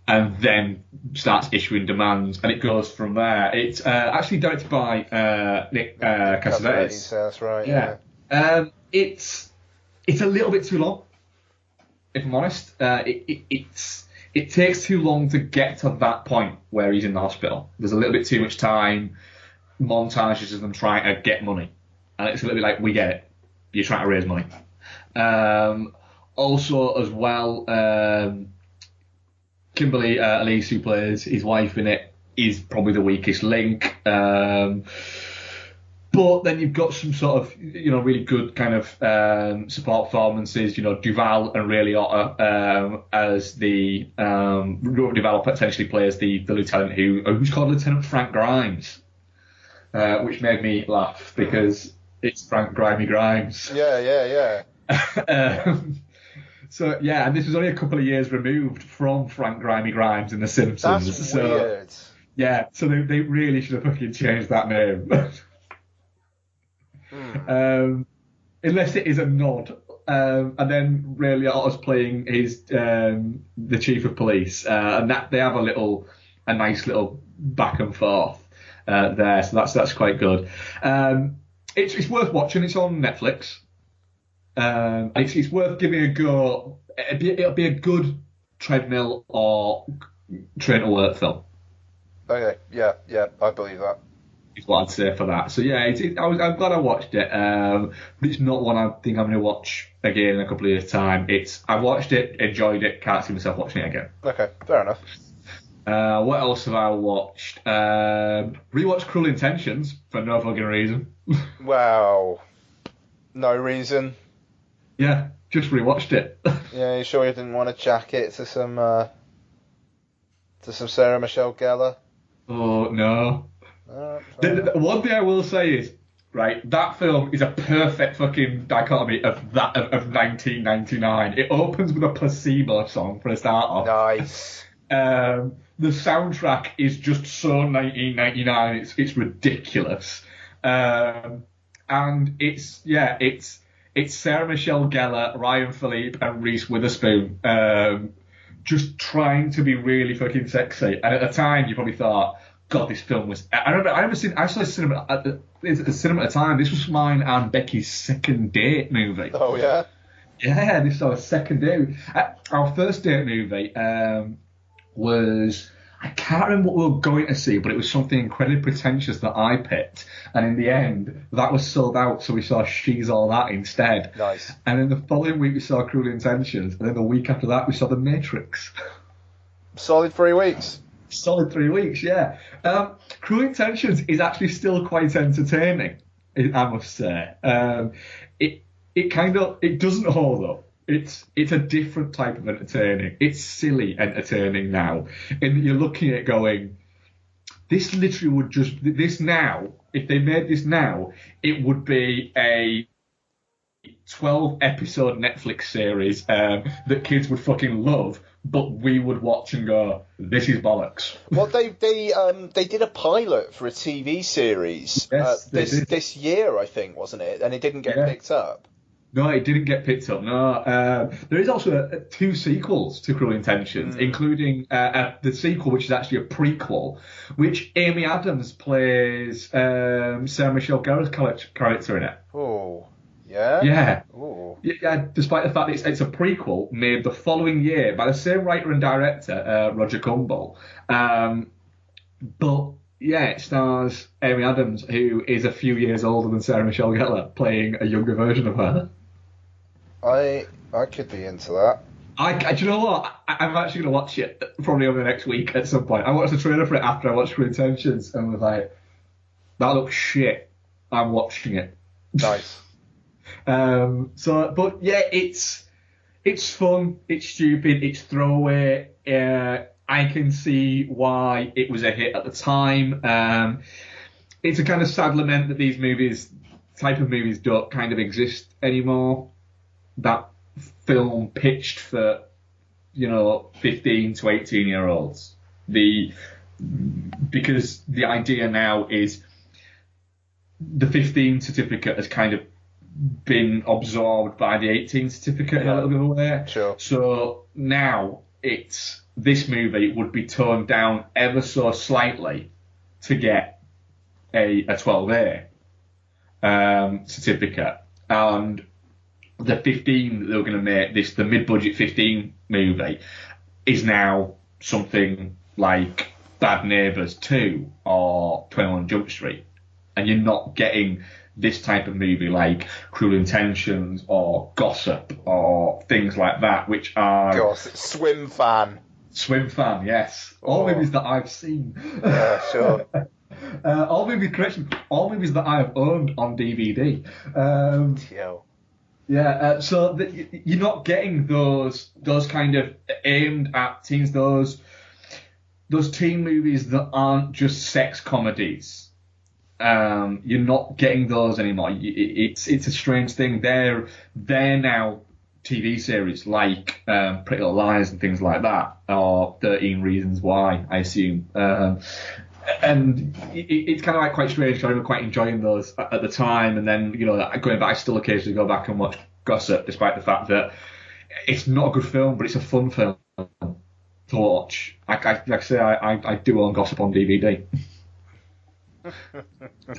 Speaker 1: and then starts issuing demands, and it goes from there. It's actually directed by Nick Cassavetes.
Speaker 2: That's right.
Speaker 1: Yeah. It's a little bit too long, if I'm honest. It takes too long to get to that point where he's in the hospital. There's a little bit too much time, montages of them trying to get money, and it's a little bit like, we get it, you're trying to raise money. Also, as well, Kimberly Elise, who plays his wife in it, is probably the weakest link. But then you've got some sort of, really good kind of support performances. Duval and Ray Liotta as the Duval essentially plays the lieutenant who's called Lieutenant Frank Grimes, which made me laugh because it's Frank Grimy Grimes.
Speaker 2: Yeah.
Speaker 1: So yeah, and this was only a couple of years removed from Frank Grimy Grimes in The Simpsons.
Speaker 2: That's weird.
Speaker 1: Yeah, so they really should have fucking changed that name. Unless it is a nod. And then Ray Liotta's playing his the chief of police, and that they have a nice little back and forth there. So that's quite good. It's worth watching. It's on Netflix. It's worth giving a go. It'll be a good treadmill or train to work film.
Speaker 2: Okay, yeah, I believe that.
Speaker 1: Is what I'd say for that. So yeah, I'm glad I watched it. But it's not one I think I'm going to watch again in a couple of years' time. I've watched it, enjoyed it, can't see myself watching it again.
Speaker 2: Okay, fair enough.
Speaker 1: What else have I watched? Rewatched Cruel Intentions for no fucking reason.
Speaker 2: Wow. No reason.
Speaker 1: Yeah, just rewatched it.
Speaker 2: Yeah, you sure you didn't want to jack it to some Sarah Michelle Gellar?
Speaker 1: Oh no. The one thing I will say is, right, that film is a perfect fucking dichotomy of 1999. It opens with a Placebo song for a start off.
Speaker 2: Nice.
Speaker 1: The soundtrack is just so 1999. It's ridiculous. And it's Sarah Michelle Gellar, Ryan Philippe, and Reese Witherspoon just trying to be really fucking sexy. And at the time, you probably thought, God, this film was. I saw cinema at the cinema at the time. This was mine and Becky's second date movie.
Speaker 2: Oh yeah.
Speaker 1: Yeah, this was our second date. Our first date movie was. I can't remember what we were going to see, but it was something incredibly pretentious that I picked. And in the end, that was sold out, so we saw She's All That instead.
Speaker 2: Nice.
Speaker 1: And then the following week, we saw Cruel Intentions. And then the week after that, we saw The Matrix.
Speaker 2: Solid 3 weeks.
Speaker 1: Solid 3 weeks, yeah. Cruel Intentions is actually still quite entertaining, I must say. It doesn't hold up. it's a different type of entertaining. It's silly entertaining now, in that you're looking at it going, this literally would just this now. If they made this now, it would be a 12-episode Netflix series that kids would fucking love, but we would watch and go, this is bollocks.
Speaker 2: Well, they did a pilot for a TV series this year, I think, wasn't it? And it didn't get picked up.
Speaker 1: No, it didn't get picked up. No, there is also 2 sequels to Cruel Intentions, including the sequel, which is actually a prequel, which Amy Adams plays Sarah Michelle Gellar's character in it.
Speaker 2: Oh, yeah.
Speaker 1: Yeah.
Speaker 2: Ooh.
Speaker 1: Yeah. Despite the fact it's a prequel made the following year by the same writer and director, Roger Gumbel, but. Yeah, it stars Amy Adams, who is a few years older than Sarah Michelle Gellar, playing a younger version of her.
Speaker 2: I could be into that.
Speaker 1: Do you know what? I'm actually going to watch it probably over the next week at some point. I watched the trailer for it after I watched Cruel Intentions and was like, that looks shit. I'm watching it.
Speaker 2: Nice.
Speaker 1: But yeah, it's fun, it's stupid, it's throwaway. I can see why it was a hit at the time. It's a kind of sad lament that these type of movies don't kind of exist anymore. That film pitched for, 15 to 18-year-olds. Because the idea now is the 15 certificate has kind of been absorbed by the 18 certificate in a little bit of a way.
Speaker 2: Sure.
Speaker 1: So now this movie would be toned down ever so slightly to get a 12A certificate. And the 15 that they were going to make, the mid-budget 15 movie, is now something like Bad Neighbours 2 or 21 Jump Street. And you're not getting this type of movie like Cruel Intentions or Gossip or things like that, which are...
Speaker 2: Gossip. Swim Fan,
Speaker 1: yes. All movies that I've seen.
Speaker 2: Yeah, sure.
Speaker 1: All movies that I have owned on DVD. Yeah, so you're not getting those kind of aimed at teens, those teen movies that aren't just sex comedies. You're not getting those anymore. It's a strange thing. They're now TV series like Pretty Little Liars and things like that, or 13 Reasons Why, I assume. And it's kind of like quite strange. I remember quite enjoying those at the time, and then going back, I still occasionally go back and watch Gossip, despite the fact that it's not a good film, but it's a fun film to watch. Like I say, I do own Gossip on DVD.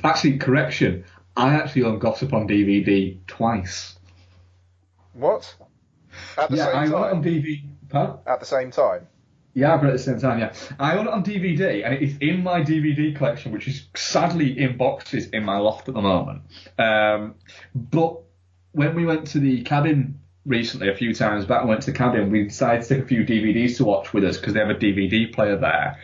Speaker 1: Actually, correction, I actually own Gossip on DVD twice.
Speaker 2: What? At the same time?
Speaker 1: I own it on DVD. Pardon?
Speaker 2: At the same time?
Speaker 1: Yeah, but at the same time, yeah. I own it on DVD, and it is in my DVD collection, which is sadly in boxes in my loft at the moment. But when we went to the cabin recently, a few times back, I went to the cabin, we decided to take a few DVDs to watch with us because they have a DVD player there.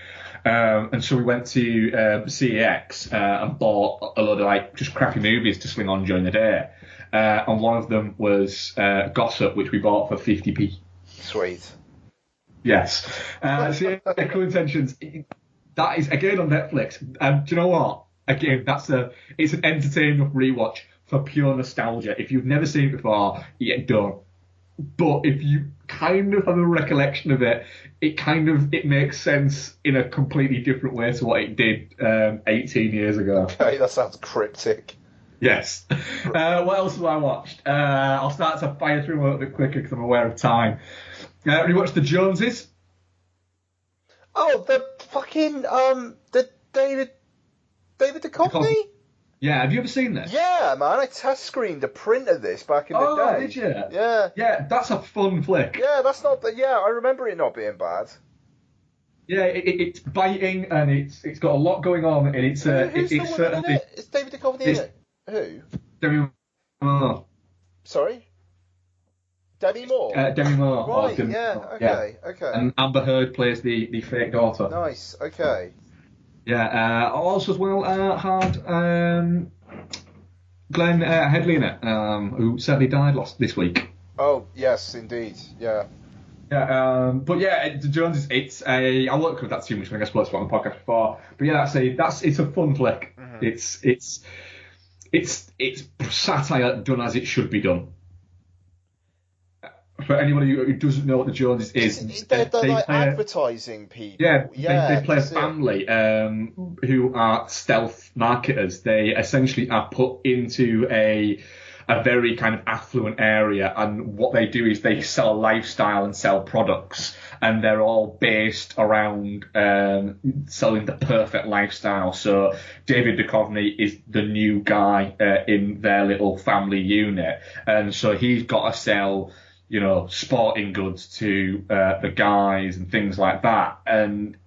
Speaker 1: And so we went to CEX and bought a load of just crappy movies to swing on during the day. And one of them was Gossip, which we bought for 50p.
Speaker 2: Sweet.
Speaker 1: Yes. So Cruel Intentions, that is again on Netflix. And do you know what? Again, it's an entertaining enough rewatch for pure nostalgia. If you've never seen it before, don't. But if you kind of have a recollection of it, it makes sense in a completely different way to what it did 18 years ago.
Speaker 2: Okay, that sounds cryptic.
Speaker 1: Yes. What else have I watched? I'll start to fire through them a little bit quicker because I'm aware of time. Have you watched The Joneses?
Speaker 2: Oh, the fucking the David Duchovny?
Speaker 1: Yeah, have you ever seen this?
Speaker 2: Yeah, man, I test screened a print of this back in the day.
Speaker 1: Oh, did you?
Speaker 2: Yeah.
Speaker 1: Yeah, that's a fun flick.
Speaker 2: Yeah, that's not. Yeah, I remember it not being bad.
Speaker 1: Yeah, it's biting and it's got a lot going on, and it's
Speaker 2: Who's
Speaker 1: certainly.
Speaker 2: Is David Duchovny in it? Who?
Speaker 1: Demi Moore.
Speaker 2: Sorry. Demi Moore.
Speaker 1: Demi Moore.
Speaker 2: Right.
Speaker 1: Demi
Speaker 2: Yeah.
Speaker 1: Moore.
Speaker 2: Okay.
Speaker 1: Yeah.
Speaker 2: Okay.
Speaker 1: And Amber Heard plays the fake daughter.
Speaker 2: Nice. Okay.
Speaker 1: Yeah. Also as well had Glenn Headley in it, who sadly died this week.
Speaker 2: Oh, yes, indeed. Yeah.
Speaker 1: Yeah, but yeah, the Joneses. I won't cover that too much. I guess spoke about on the podcast before. But yeah, it's a fun flick.
Speaker 2: Mhm.
Speaker 1: It's satire done as it should be done. For anybody who doesn't know what the Joneses is,
Speaker 2: They're
Speaker 1: they
Speaker 2: like
Speaker 1: play
Speaker 2: advertising people.
Speaker 1: they play a
Speaker 2: that's it.
Speaker 1: family who are stealth marketers. They essentially are put into a very kind of affluent area, and what they do is they sell a lifestyle and sell products, and they're all based around selling the perfect lifestyle. So David Duchovny is the new guy in their little family unit, and so he's got to sell, sporting goods to the guys and things like that. And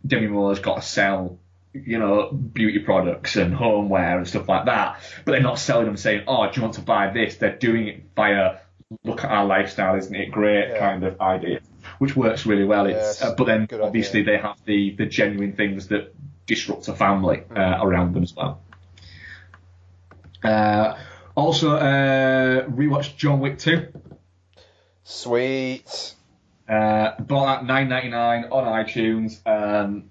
Speaker 1: Demi Moore's got to sell, beauty products and homeware and stuff like that. But they're not selling them saying, oh, do you want to buy this? They're doing it via, look at our lifestyle, isn't it great, kind of idea, which works really well. But then obviously they have the genuine things that disrupt a family around them as well. Also, rewatched John Wick 2.
Speaker 2: Sweet.
Speaker 1: Bought that $9.99 on iTunes.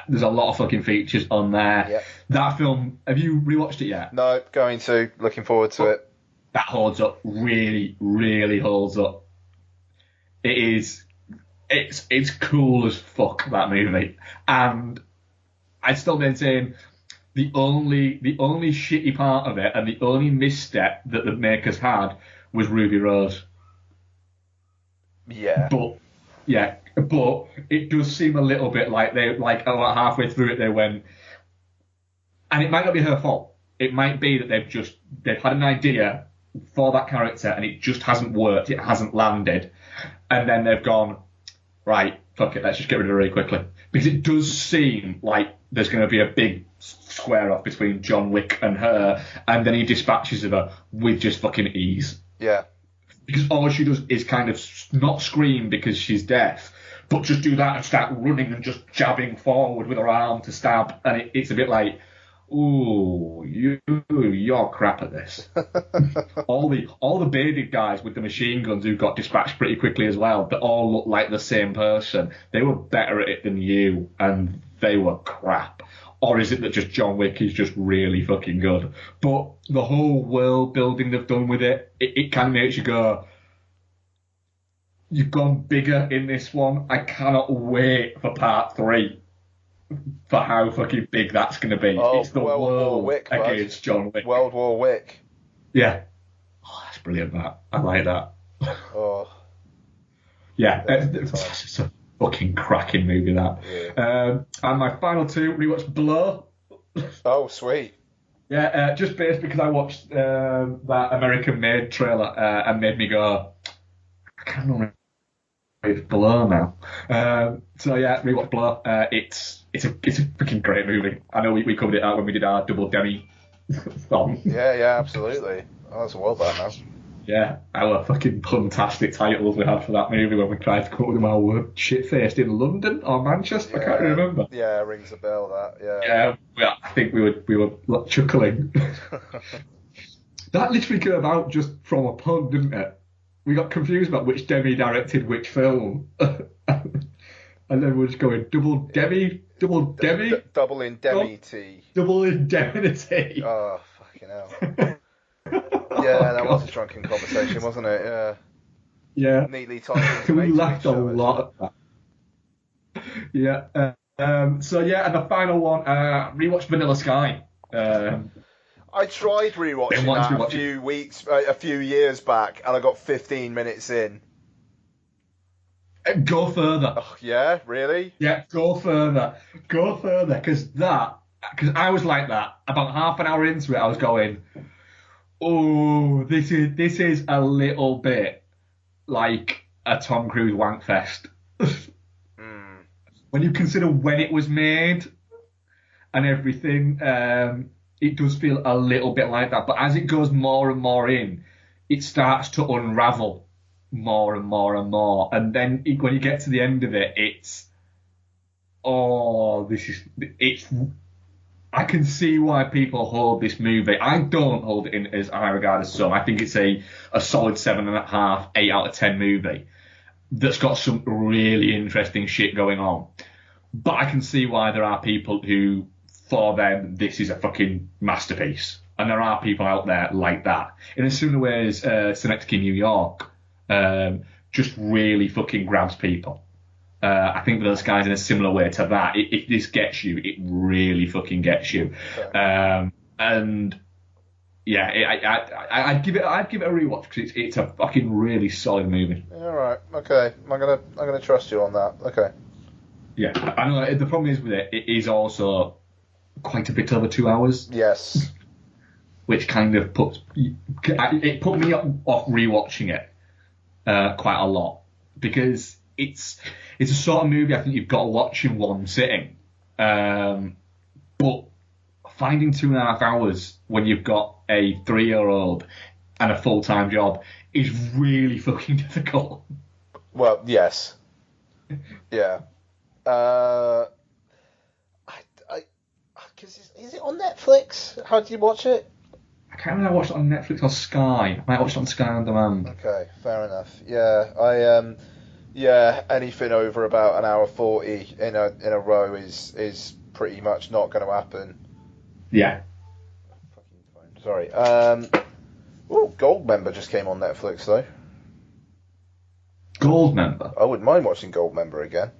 Speaker 1: There's a lot of fucking features on there.
Speaker 2: Yep.
Speaker 1: That film, have you rewatched it yet?
Speaker 2: No, going to. Looking forward to it.
Speaker 1: That holds up. Really, really holds up. It's cool as fuck, that movie. And I still maintain the only shitty part of it and the only misstep that the makers had was Ruby Rose.
Speaker 2: Yeah.
Speaker 1: But it does seem a little bit like about halfway through it they went, and it might not be her fault. It might be that they've had an idea for that character and it just hasn't worked. It hasn't landed, and then they've gone, right, fuck it, let's just get rid of her really quickly, because it does seem like there's going to be a big square off between John Wick and her, and then he dispatches of her with just fucking ease.
Speaker 2: Yeah.
Speaker 1: Because all she does is kind of not scream because she's deaf, but just do that and start running and just jabbing forward with her arm to stab. And it's a bit like, ooh, you're crap at this. all the bearded guys with the machine guns who got dispatched pretty quickly as well, that all look like the same person. They were better at it than you, and they were crap. Or is it that just John Wick is just really fucking good? But the whole world building they've done with it kind of makes you go, you've gone bigger in this one. I cannot wait for part 3 for how fucking big that's going to be.
Speaker 2: Oh,
Speaker 1: it's the
Speaker 2: World War Wick
Speaker 1: against John Wick.
Speaker 2: World War Wick.
Speaker 1: Yeah. Oh, that's brilliant, that. I like that.
Speaker 2: Oh.
Speaker 1: Yeah. It's a fucking cracking movie, that.
Speaker 2: Yeah.
Speaker 1: And my final 2, rewatched Blur.
Speaker 2: Oh, sweet.
Speaker 1: Yeah, just based because I watched that American Made trailer and made me go, I can't remember. It's Blur now. So yeah, rewatched Blur. It's a freaking great movie. I know we covered it out when we did our Double Demi film.
Speaker 2: Yeah, absolutely. Oh, that's a while back now.
Speaker 1: Yeah, our fucking fantastic titles we had for that movie when we tried to come up with them. Our word shit-faced in London or Manchester, I can't remember.
Speaker 2: Yeah, rings a bell, that, yeah.
Speaker 1: Yeah, I think we were chuckling. That literally came about just from a pun, didn't it? We got confused about which Demi directed which film. And then we're just going, double Demi?
Speaker 2: Double indemnity.
Speaker 1: Double indemnity.
Speaker 2: Oh, fucking hell. Yeah, that was a drunken conversation, wasn't it? Yeah.
Speaker 1: Yeah.
Speaker 2: Neatly timed.
Speaker 1: We laughed a lot at that. Yeah. So yeah, and the final one, rewatched Vanilla Sky.
Speaker 2: I tried rewatching that a few years back, and I got 15 minutes in.
Speaker 1: Go further.
Speaker 2: Oh, yeah, really?
Speaker 1: Yeah, go further, because I was like that. About half an hour into it, I was going, oh, this is a little bit like a Tom Cruise wankfest. When you consider when it was made and everything, it does feel a little bit like that. But as it goes more and more in, it starts to unravel more and more and more. And then when you get to the end of it, it's I can see why people hold this movie. I don't hold it in as high regard as some. I think it's a solid 7.5, 8 out of 10 movie that's got some really interesting shit going on. But I can see why there are people who, for them, this is a fucking masterpiece. And there are people out there like that. In a similar way as Synecdoche in New York, just really fucking grabs people. I think those guys in a similar way to that. If this gets you, it really fucking gets you. And yeah, I'd give it a rewatch because it's a fucking really solid movie.
Speaker 2: All right, okay, I'm gonna trust you on that. Okay.
Speaker 1: Yeah, I know. The problem is with it, it is also quite a bit over 2 hours.
Speaker 2: Yes.
Speaker 1: Which kind of put me off rewatching it quite a lot because it's a sort of movie I think you've got to watch in one sitting. But finding 2.5 hours when you've got a 3-year-old and a full-time job is really fucking difficult.
Speaker 2: Well, yes. Yeah. Is it on Netflix? How do you watch it?
Speaker 1: I can't remember if I watched it on Netflix or Sky. I might watch it on Sky On Demand.
Speaker 2: Okay, fair enough. Yeah, yeah, anything over about an hour 40 in a row is pretty much not going to happen.
Speaker 1: Yeah.
Speaker 2: Fucking phone. Sorry. Goldmember just came on Netflix though.
Speaker 1: Goldmember?
Speaker 2: I wouldn't mind watching Goldmember again.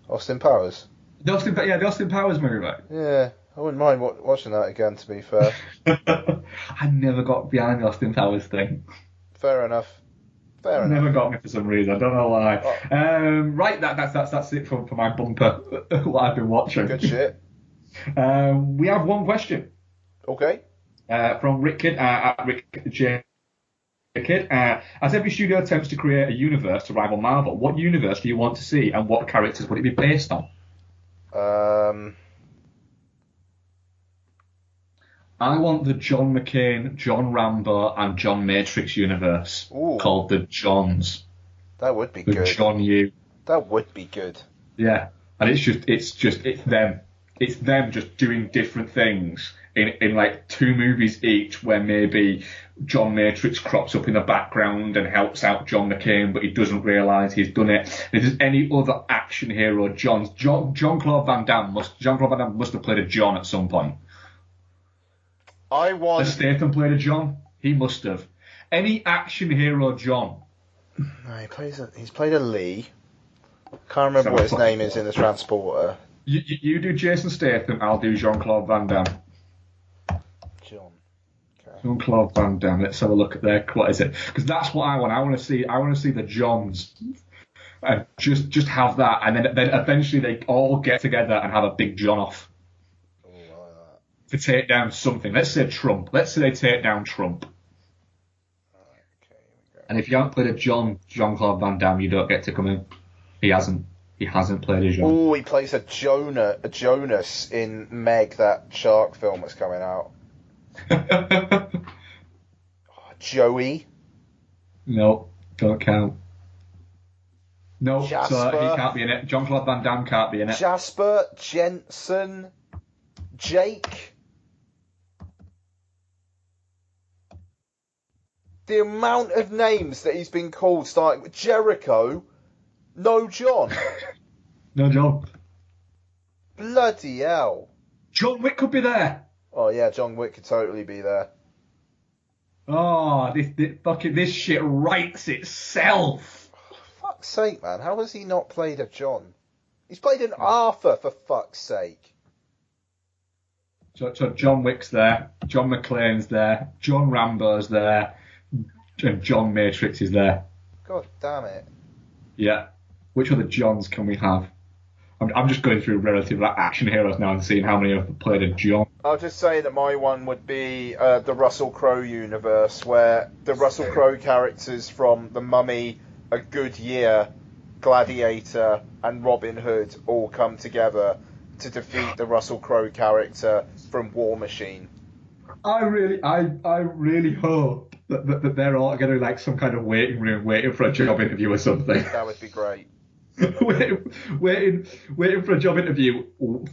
Speaker 2: Austin Powers.
Speaker 1: The Austin Powers movie, right?
Speaker 2: Yeah, I wouldn't mind watching that again, to be fair.
Speaker 1: I never got behind the Austin Powers thing.
Speaker 2: Fair enough.
Speaker 1: Never got me for some reason. I don't know why.
Speaker 2: Oh.
Speaker 1: Right, that's it for my bumper. What I've been watching.
Speaker 2: Good shit.
Speaker 1: We have one question.
Speaker 2: Okay.
Speaker 1: From Rick Kidd at Rick J. Kidd. As every studio attempts to create a universe to rival Marvel, what universe do you want to see, and what characters would it be based on? I want the John McClane, John Rambo, and John Matrix universe.
Speaker 2: Ooh.
Speaker 1: Called the Johns.
Speaker 2: That would be
Speaker 1: the
Speaker 2: good.
Speaker 1: John U.
Speaker 2: That would be good.
Speaker 1: Yeah, and it's them. It's them just doing different things in like 2 movies each, where maybe John Matrix crops up in the background and helps out John McClane, but he doesn't realise he's done it. If there's any other action hero, Jean-Claude Van Damme must have played a John at some point. Has Statham played a John? He must have. Any action hero John?
Speaker 2: No, he's played a Lee. Can't remember what his name is in the Transporter.
Speaker 1: You do Jason Statham, I'll do Jean-Claude Van Damme.
Speaker 2: John. Okay.
Speaker 1: Jean-Claude Van Damme. Let's have a look at their. What is it? Because that's what I want. I want to see the Johns. Just have that, and then eventually they all get together and have a big John off. To take down something. Let's say Trump. Let's say they take down Trump.
Speaker 2: Okay,
Speaker 1: and if you haven't played a Jean-Claude Van Damme, you don't get to come in. He hasn't played a John.
Speaker 2: Oh, he plays a Jonas in Meg, that shark film that's coming out. Joey?
Speaker 1: No, don't count. No,
Speaker 2: Jasper.
Speaker 1: So he can't be in it. Jean-Claude Van Damme can't be in it.
Speaker 2: Jasper, Jensen, Jake. The amount of names that he's been called, starting with Jericho, no John.
Speaker 1: No John.
Speaker 2: Bloody hell.
Speaker 1: John Wick could be there.
Speaker 2: Oh yeah, John Wick could totally be there.
Speaker 1: Oh, this shit writes itself.
Speaker 2: For fuck's sake, man. How has he not played a John? He's played an Arthur, for fuck's sake.
Speaker 1: So John Wick's there, John McClane's there, John Rambo's there, and John Matrix is there.
Speaker 2: God damn it.
Speaker 1: Yeah. Which other Johns can we have? I'm just going through relative action heroes now and seeing how many have played a John.
Speaker 2: I'll just say that my one would be the Russell Crowe universe, where the Russell Crowe characters from The Mummy, A Good Year, Gladiator, and Robin Hood all come together to defeat the Russell Crowe character from War Machine.
Speaker 1: I really hope that they're all together in like some kind of waiting room waiting for a job interview or something.
Speaker 2: That would be great.
Speaker 1: waiting for a job interview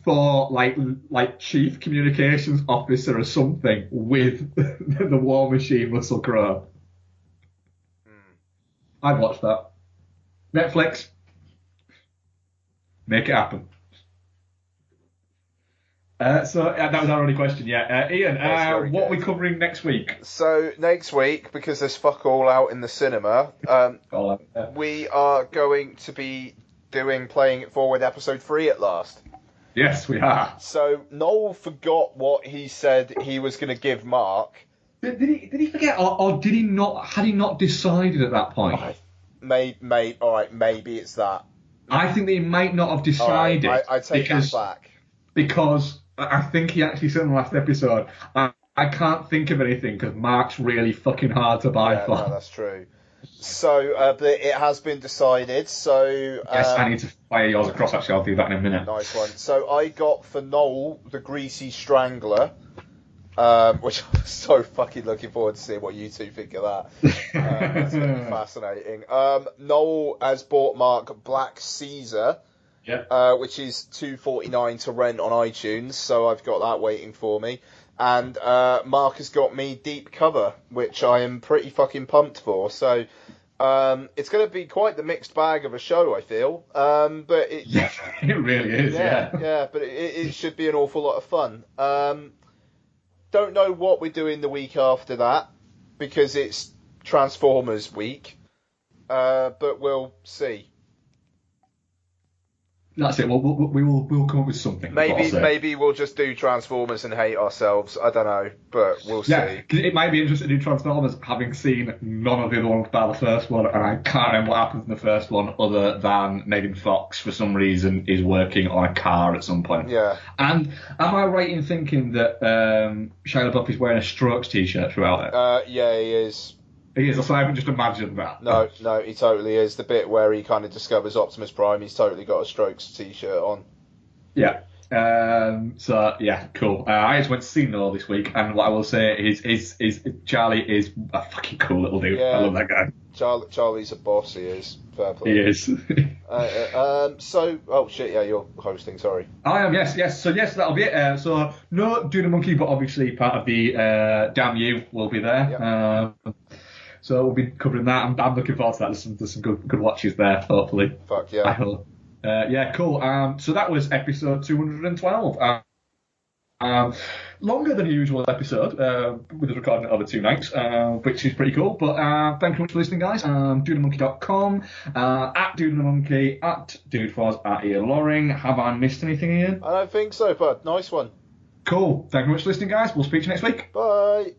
Speaker 1: for like chief communications officer or something with the War Machine Russell Crowe. I'd watch that. Netflix, make it happen. That was our only question. Yeah, Ian, what are we covering next week?
Speaker 2: So next week, because there's fuck all out in the cinema, we are going to be playing it forward episode 3 at last.
Speaker 1: Yes, we are.
Speaker 2: So Noel forgot what he said he was going to give Mark.
Speaker 1: Did he forget, or did he not? Had he not decided at that point?
Speaker 2: All right, maybe it's that.
Speaker 1: I think that he might not have decided.
Speaker 2: Right, I take that back.
Speaker 1: Because I think he actually said in the last episode, I can't think of anything because Mark's really fucking hard to buy for.
Speaker 2: No, that's true. So, but it has been decided. So
Speaker 1: yes, I need to fire yours across. Actually, I'll do that in a minute.
Speaker 2: Nice one. So I got for Noel the Greasy Strangler, which I'm so fucking looking forward to seeing what you two think of that. That's going to be fascinating. Noel has bought Mark Black Caesar.
Speaker 1: Yeah.
Speaker 2: Which is $2.49 to rent on iTunes, so I've got that waiting for me. And Mark has got me Deep Cover, which I am pretty fucking pumped for. So it's going to be quite the mixed bag of a show, I feel. But it
Speaker 1: really is.
Speaker 2: Yeah. But it should be an awful lot of fun. Don't know what we're doing the week after that because it's Transformers week. But we'll see.
Speaker 1: That's it. We'll come up with something.
Speaker 2: Maybe we'll just do Transformers and hate ourselves. I don't know, but we'll see.
Speaker 1: Yeah, because it might be interesting to do Transformers, having seen none of the other ones by the first one, and I can't remember what happens in the first one, other than Megan Fox, for some reason, is working on a car at some point.
Speaker 2: Yeah.
Speaker 1: And am I right in thinking that Shia LaBeouf is wearing a Strokes t-shirt throughout it?
Speaker 2: Yeah, he is.
Speaker 1: He is, so I haven't just imagined that.
Speaker 2: No, he totally is. The bit where he kind of discovers Optimus Prime, he's totally got a Strokes t-shirt on.
Speaker 1: Yeah. So, yeah, cool. I just went to see Noel this week, and what I will say is Charlie is a fucking cool little dude.
Speaker 2: Yeah.
Speaker 1: I love that guy.
Speaker 2: Charlie's a boss, he is. Fair play.
Speaker 1: He is.
Speaker 2: Oh shit, yeah, you're hosting, sorry.
Speaker 1: I am, yes. So, that'll be it. So, no Duna Monkey, but obviously part of the Damn You will be there.
Speaker 2: Yep.
Speaker 1: So we'll be covering that. I'm looking forward to that. There's some good watches there, hopefully.
Speaker 2: Fuck yeah.
Speaker 1: I hope. Yeah, cool. So that was episode 212. Longer than a usual episode, with us recording it over 2 nights, which is pretty cool. But thank you very much for listening, guys. DudeTheMonkey.com, at DudeTheMonkey, at DudeFoz, at Ian Loring. Have I missed anything, Ian?
Speaker 2: I don't think so, bud. Nice one.
Speaker 1: Cool. Thank you very much for listening, guys. We'll speak to you next week.
Speaker 2: Bye.